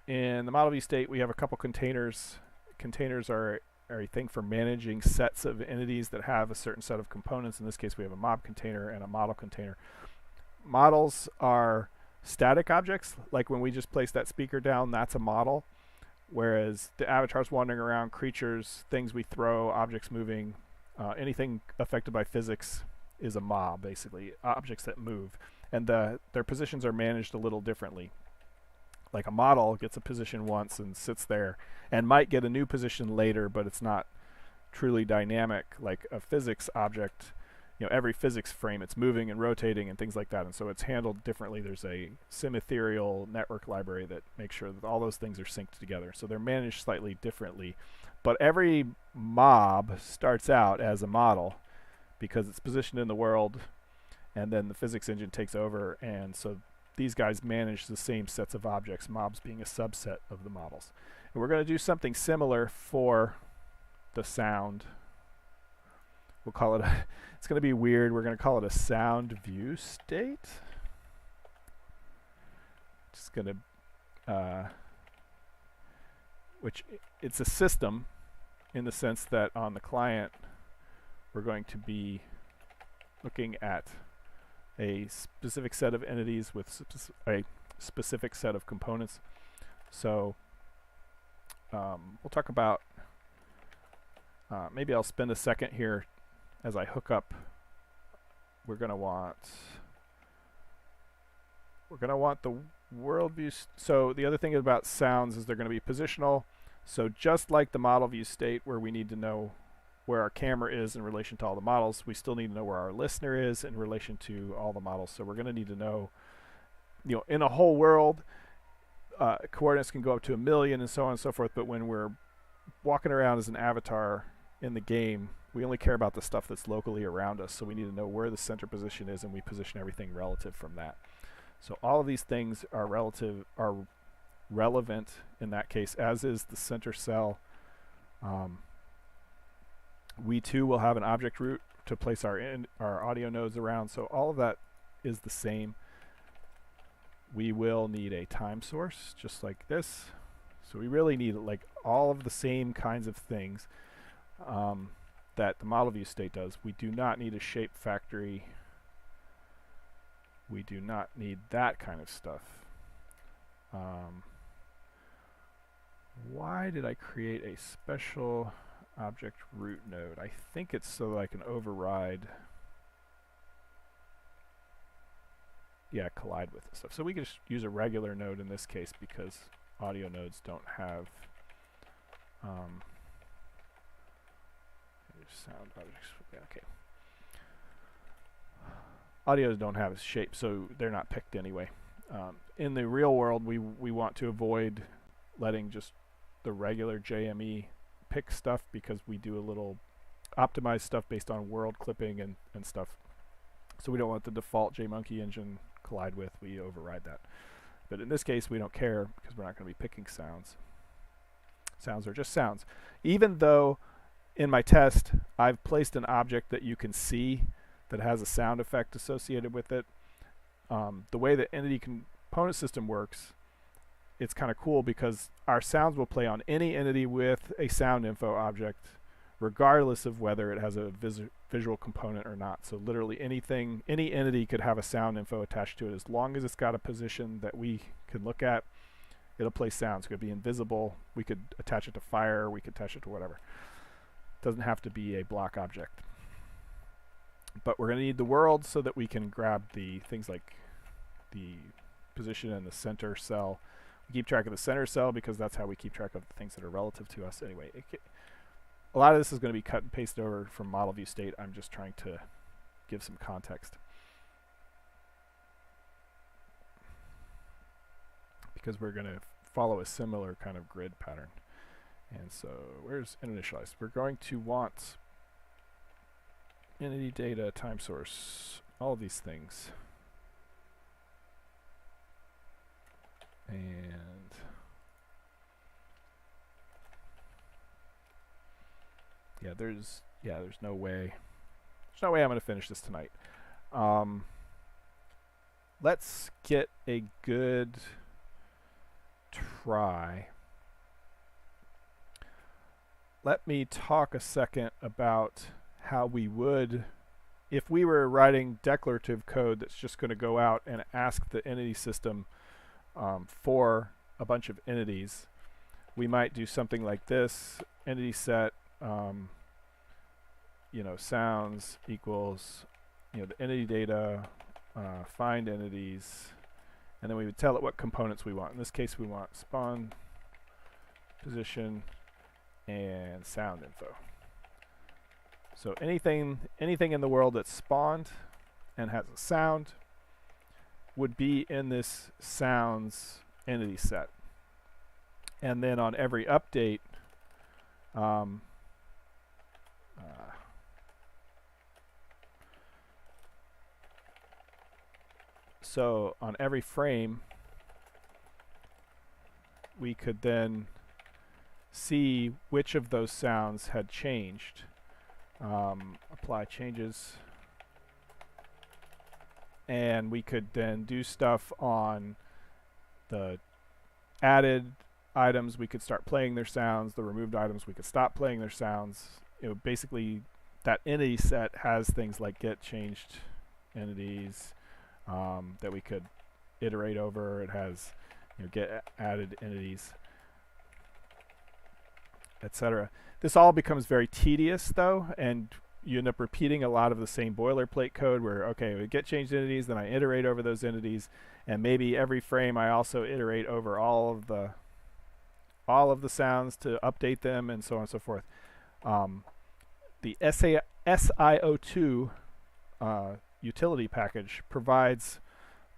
in the model view state, we have a couple containers. Containers are a thing for managing sets of entities that have a certain set of components. In this case, we have a mob container and a model container. Models are static objects, like when we just place that speaker down, that's a model, whereas the avatars wandering around, creatures, things we throw, objects moving, anything affected by physics is a mob, basically, objects that move, and their positions are managed a little differently. Like a model gets a position once and sits there, and might get a new position later, but it's not truly dynamic like a physics object. You know, every physics frame, it's moving and rotating and things like that, and so it's handled differently. There's a sim-ethereal network library that makes sure that all those things are synced together, so they're managed slightly differently. But every mob starts out as a model because it's positioned in the world, and then the physics engine takes over, and so these guys manage the same sets of objects, mobs being a subset of the models. And we're going to do something similar for the sound. We'll call it a, it's going to be weird, we're going to call it a SoundViewState. Just going to, which it's a system in the sense that on the client, we're going to be looking at a specific set of entities with a specific set of components. So we'll talk about, maybe I'll spend a second here as I hook up. We're going to want the world view. So the other thing about sounds is they're going to be positional. So just like the model view state where we need to know where our camera is in relation to all the models, we still need to know where our listener is in relation to all the models. So we're going to need to know, you know, in a whole world, coordinates can go up to 1 million and so on and so forth, but when we're walking around as an avatar in the game, we only care about the stuff that's locally around us, so we need to know where the center position is, and we position everything relative from that. So all of these things are relevant in that case, as is the center cell. We too will have an object root to place our audio nodes around, so all of that is the same. We will need a time source, just like this. So we really need like all of the same kinds of things that the model view state does. We do not need a shape factory. We do not need that kind of stuff. Why did I create a special object root node? I think it's so that I can override, collide with this stuff. So we can just use a regular node in this case because audio nodes don't have sound objects. Okay. Audios don't have a shape, so they're not picked anyway. In the real world, we want to avoid letting just the regular JME pick stuff because we do a little optimized stuff based on world clipping and stuff. So we don't want the default JMonkey engine collide with. We override that. But in this case, we don't care because we're not going to be picking sounds. Sounds are just sounds. Even though in my test, I've placed an object that you can see that has a sound effect associated with it. The way the entity component system works, it's kind of cool because our sounds will play on any entity with a SoundInfo object, regardless of whether it has a visual component or not. So literally anything, any entity could have a SoundInfo attached to it as long as it's got a position that we can look at. It'll play sounds. It could be invisible. We could attach it to fire. We could attach it to whatever. It doesn't have to be a block object. But we're going to need the world so that we can grab the things like the position in the center cell. We keep track of the center cell because that's how we keep track of the things that are relative to us. Anyway, a lot of this is going to be cut and pasted over from model view state. I'm just trying to give some context. Because we're going to follow a similar kind of grid pattern. And so where's initialize? We're going to want entity data, time source, all of these things. And there's no way. There's no way I'm going to finish this tonight. Let's get a good try. Let me talk a second about how we would, if we were writing declarative code that's just going to go out and ask the entity system for a bunch of entities, we might do something like this: entity set, sounds equals, the entity data, find entities, and then we would tell it what components we want. In this case, we want spawn, position, and sound info. So anything in the world that's spawned and has a sound would be in this sounds entity set. And then on every update, so on every frame, we could then see which of those sounds had changed. Apply changes, and we could then do stuff on the added items. We could start playing their sounds. The removed items, we could stop playing their sounds. Basically, that entity set has things like get changed entities that we could iterate over. It has get added entities, etc. This all becomes very tedious, though, and you end up repeating a lot of the same boilerplate code where, okay, we get changed entities, then I iterate over those entities, and maybe every frame I also iterate over all of the sounds to update them, and so on and so forth. The SIO2 utility package provides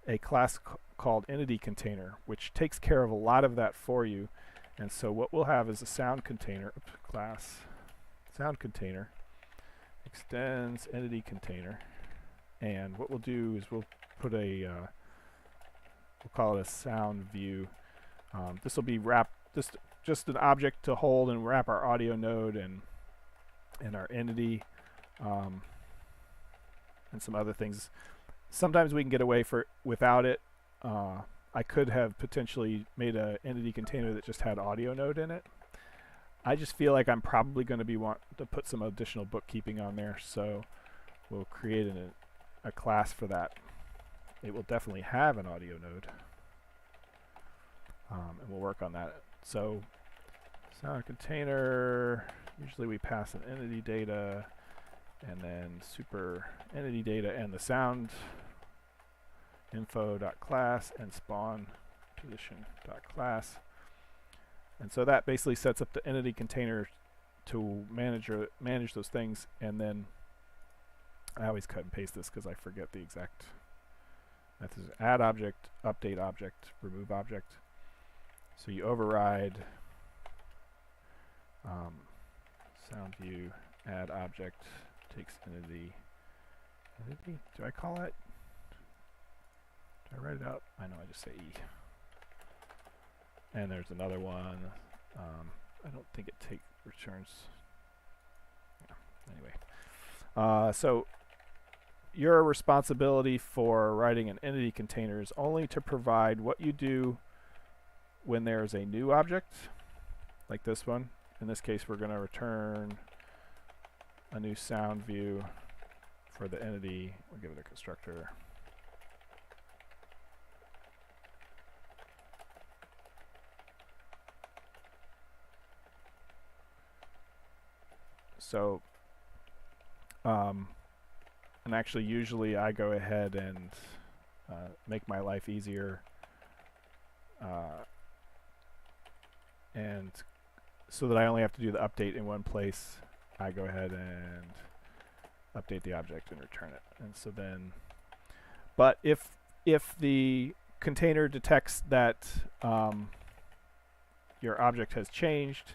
a class called entity container, which takes care of a lot of that for you. And so what we'll have is a sound container, class sound container, extends entity container, and what we'll do is we'll put a we'll call it a sound view. This will be just an object to hold and wrap our audio node and our entity and some other things. Sometimes we can get away without it. I could have potentially made an entity container that just had audio node in it. I just feel like I'm probably going to want to put some additional bookkeeping on there, so we'll create a class for that. It will definitely have an audio node, and we'll work on that. So sound container, usually we pass an entity data, and then super entity data and the sound info.class and spawn position.class. And so that basically sets up the entity container to manage those things. And then I always cut and paste this because I forget the exact methods: add object, update object, remove object. So you override sound view, add object, takes entity. Do I call it? Do I write it out? I know, I just say E. And there's another one. I don't think it returns. Yeah. Anyway, so your responsibility for writing an entity container is only to provide what you do when there's a new object, like this one. In this case, we're going to return a new sound view for the entity. We'll give it a constructor. So, and actually usually I go ahead and make my life easier, and so that I only have to do the update in one place, I go ahead and update the object and return it. And so then, but if the container detects that your object has changed,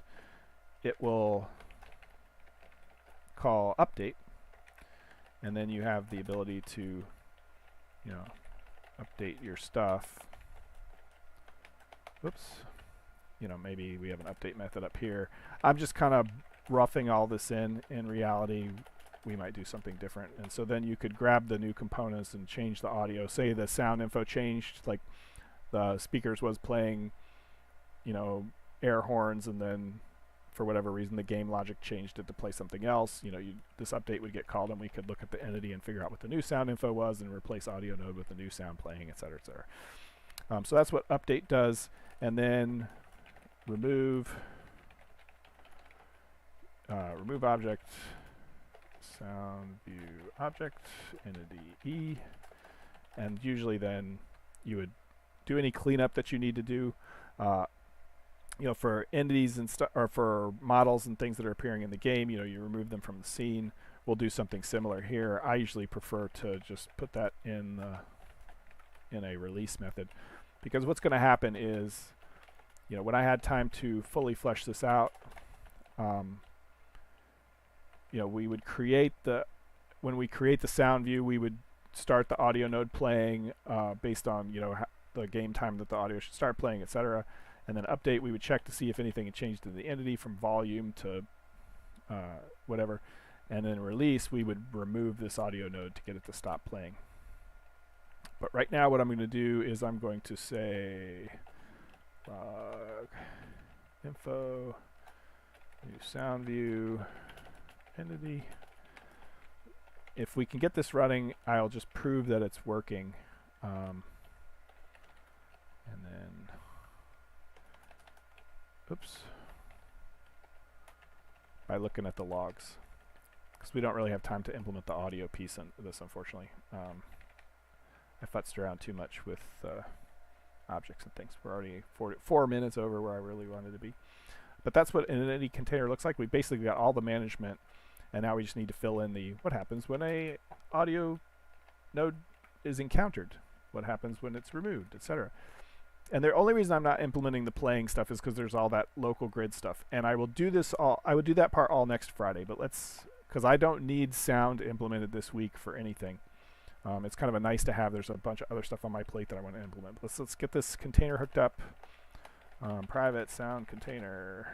it will call update, and then you have the ability to, you know, update your stuff. Whoops. You know, maybe we have an update method up here. I'm just kind of roughing all this in. In reality, we might do something different. And so then you could grab the new components and change the audio. Say the SoundInfo changed, like the speakers was playing, you know, air horns, and then for whatever reason the game logic changed it to play something else. You know, this update would get called, and we could look at the entity and figure out what the new SoundInfo was and replace audio node with the new sound playing, etc., etc. So that's what update does. And then remove object, sound view object, entity E, and usually then you would do any cleanup that you need to do. You know, for entities and stuff, or for models and things that are appearing in the game, you know, you remove them from the scene. We'll do something similar here. I usually prefer to just put that in a release method, because what's going to happen is, you know, when I had time to fully flesh this out, you know, we would create when we create the sound view, we would start the audio node playing based on, you know, the game time that the audio should start playing, etc. And then update, we would check to see if anything had changed in the entity from volume to whatever. And then release, we would remove this audio node to get it to stop playing. But right now what I'm going to do is I'm going to say info, new sound view, entity. If we can get this running, I'll just prove that it's working. And then, oops, by looking at the logs, because we don't really have time to implement the audio piece in this, unfortunately. I futzed around too much with objects and things. We're already 4 minutes over where I really wanted to be. But that's what an entity container looks like. We basically got all the management, and now we just need to fill in the what happens when a audio node is encountered, what happens when it's removed, etc. And the only reason I'm not implementing the playing stuff is because there's all that local grid stuff. And I will do this all, I would do that part all next Friday, but because I don't need sound implemented this week for anything. It's kind of a nice to have. There's a bunch of other stuff on my plate that I want to implement. Let's get this container hooked up. Private sound container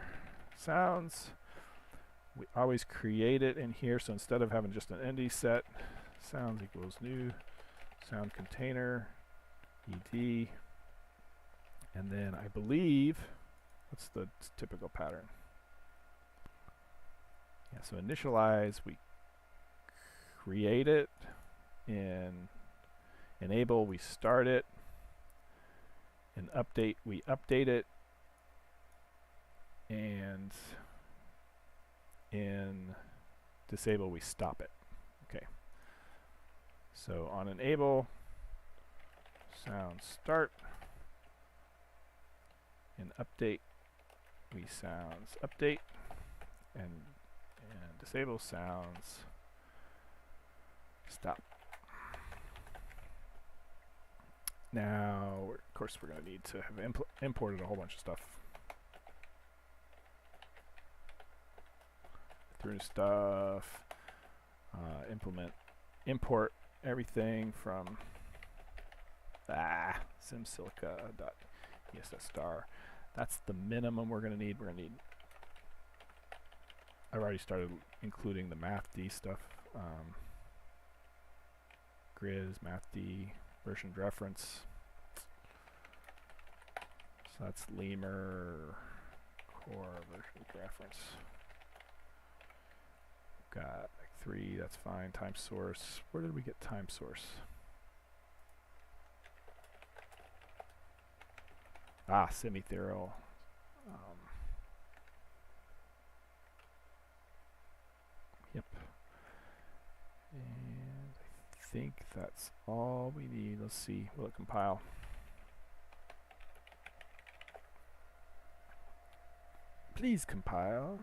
sounds. We always create it in here, so instead of having just an entity set, sounds equals new sound container ed. And then I believe, what's the typical pattern? Yeah, so initialize, we create it. In enable, we start it. In update, we update it. And in disable, we stop it. Okay. So on enable, sound start. In update, we sounds update. And disable, sounds stop. Now, of course, we're going to need to have imported a whole bunch of stuff. Through stuff, import everything from simsilica.ess star. That's the minimum we're going to need. I've already started including the mathd stuff. Grizz, mathd, version reference. So that's lemur, core version reference. Got like 3, that's fine. Time source. Where did we get time source? Semi-ethereal. Yep. And I think that's all we need. Let's see. Will it compile? Please compile.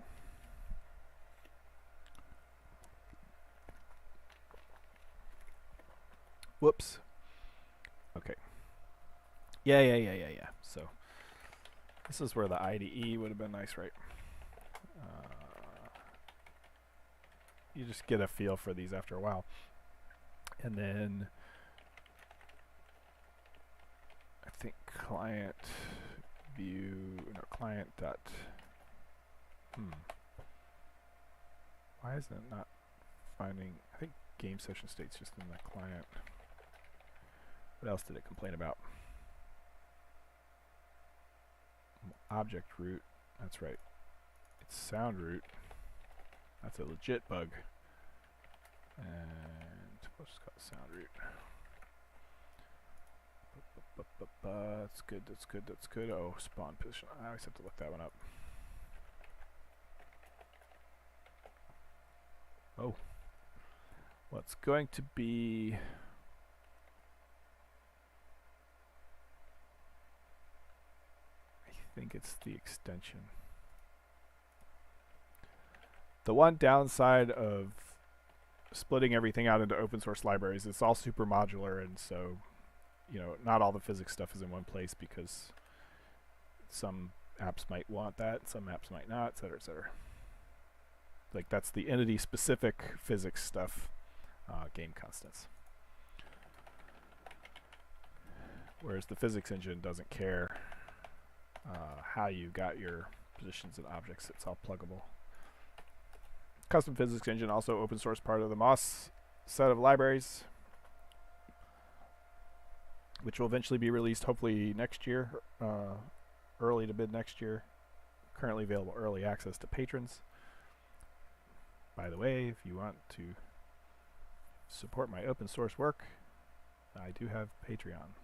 Whoops. Okay. Yeah. So this is where the IDE would have been nice, right? You just get a feel for these after a while. And then I think client view, no, client dot, why is it not finding, I think game session state's just in the client. What else did it complain about? Object root, that's right. It's sound root. That's a legit bug. And we'll just call it sound root. That's good. Oh, spawn position. I always have to look that one up. Oh. What's going to be... I think it's the extension. The one downside of splitting everything out into open source libraries, it's all super modular, and so, you know, not all the physics stuff is in one place because some apps might want that, some apps might not, et cetera, et cetera. Like that's the entity specific physics stuff, game constants. Whereas the physics engine doesn't care how you got your positions and objects, it's all pluggable. Custom physics engine, also open source, part of the MOS set of libraries, which will eventually be released hopefully next year, early to mid next year. Currently available early access to patrons. By the way, if you want to support my open source work, I do have Patreon.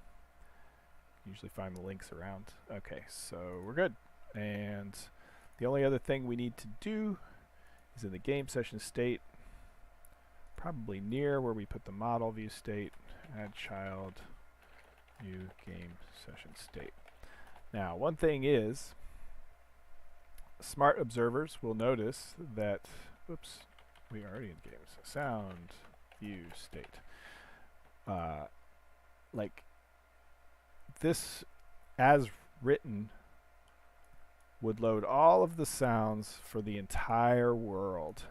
Usually find the links around. Okay, so we're good. And the only other thing we need to do is in the game session state, probably near where we put the model view state, add child, new game session state. Now, one thing is, smart observers will notice that, oops, we are already in games. SoundViewState. Like, this, as written, would load all of the sounds for the entire world.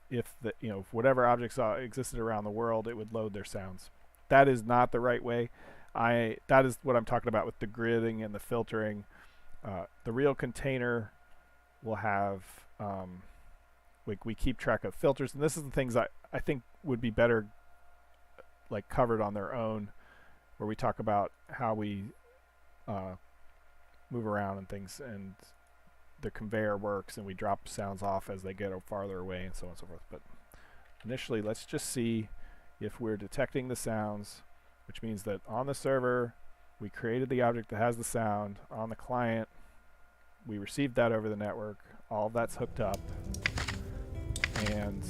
If the, you know, if whatever objects existed around the world, it would load their sounds. That is not the right way. That is what I'm talking about with the gridding and the filtering. The real container will have, like, we keep track of filters, and this is the things I think would be better, like, covered on their own, where we talk about how we move around and things, and the conveyor works, and we drop sounds off as they get farther away, and so on and so forth. But initially, let's just see if we're detecting the sounds, which means that on the server, we created the object that has the sound. On the client, we received that over the network. All of that's hooked up. And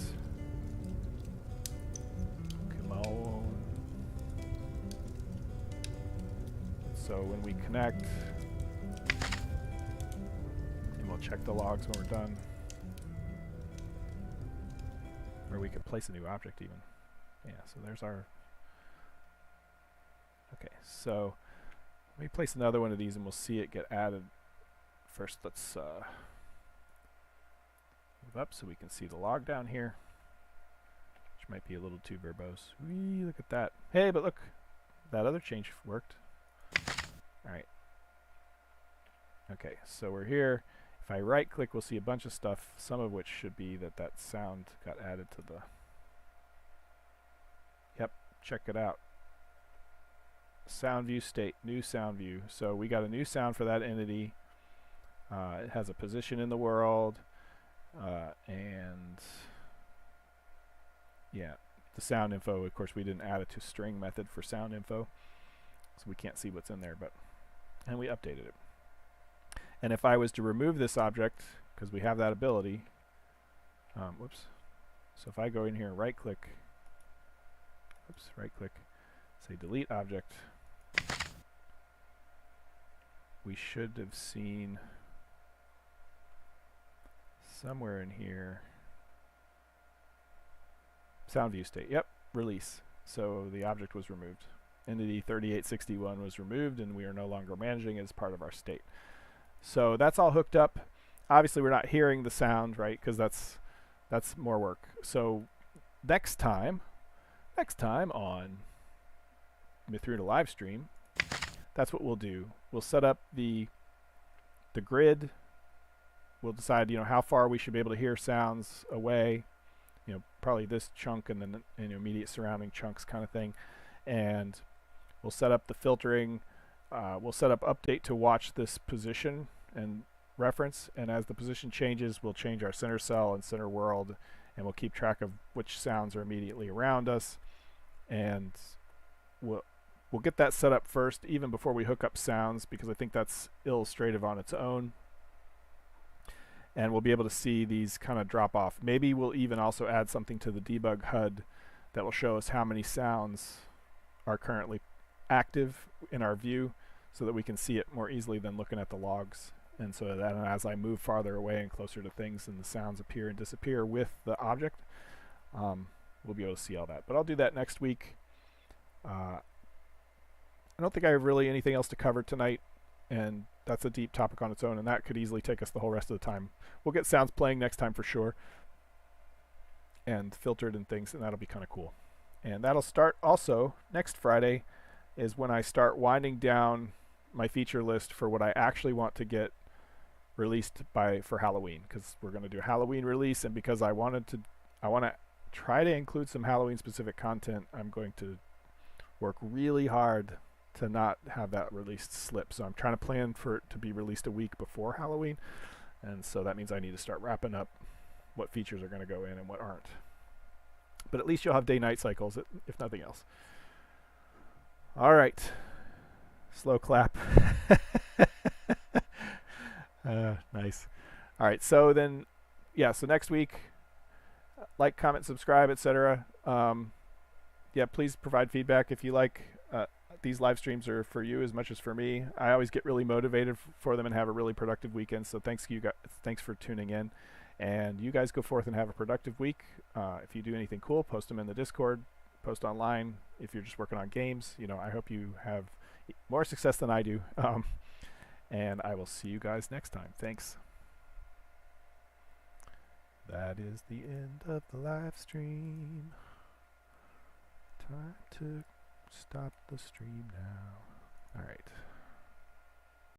come on. So when we connect, and we'll check the logs when we're done, or we could place a new object even. Yeah, so there's our... Okay, so let me place another one of these and we'll see it get added. First, let's move up so we can see the log down here, which might be a little too verbose. Whee, look at that. Hey, but look, that other change worked. All right. Okay, so we're here. If I right click, we'll see a bunch of stuff, some of which should be that that sound got added to the... Yep, check it out. SoundViewState, new sound view. So we got a new sound for that entity. It has a position in the world. And yeah, the SoundInfo, of course, we didn't add it to string method for SoundInfo, so we can't see what's in there, but, and we updated it. And if I was to remove this object, because we have that ability, Whoops. So if I go in here and right click, say delete object, we should have seen somewhere in here SoundViewState. Yep, release. So the object was removed. Entity 3861 was removed, and we are no longer managing it as part of our state. So that's all hooked up. Obviously, we're not hearing the sound, right? Because that's more work. So next time on Mythruna live stream, that's what we'll do. We'll set up the grid. We'll decide, how far we should be able to hear sounds away. Probably this chunk and then immediate surrounding chunks kind of thing. And we'll set up the filtering. We'll set up update to watch this position and reference. And as the position changes, we'll change our center cell and center world, and we'll keep track of which sounds are immediately around us. And we'll get that set up first, even before we hook up sounds, because I think that's illustrative on its own. And we'll be able to see these kind of drop off. Maybe we'll even also add something to the debug HUD that will show us how many sounds are currently active in our view, so that we can see it more easily than looking at the logs. And so that as I move farther away and closer to things and the sounds appear and disappear with the object, we'll be able to see all that. But I'll do that next week. I don't think I have really anything else to cover tonight, and that's a deep topic on its own, and that could easily take us the whole rest of the time. We'll get sounds playing next time for sure, and filtered and things, and that'll be kind of cool. And that'll start also next Friday is when I start winding down my feature list for what I actually want to get released for Halloween, because we're going to do a Halloween release, and because I want to try to include some Halloween specific content, I'm going to work really hard to not have that released slip. So I'm trying to plan for it to be released a week before Halloween, and so that means I need to start wrapping up what features are going to go in and what aren't. But at least you'll have day-night cycles, if nothing else. All right. Slow clap. Nice. All right, so then, so next week, like, comment, subscribe, etc. Please provide feedback if you like. These live streams are for you as much as for me. I always get really motivated for them and have a really productive weekend. So thanks for tuning in, and you guys go forth and have a productive week. If you do anything cool, post them in the Discord, post online. If you're just working on games, I hope you have more success than I do. And I will see you guys next time. Thanks. That is the end of the live stream. Time to stop the stream now. All right.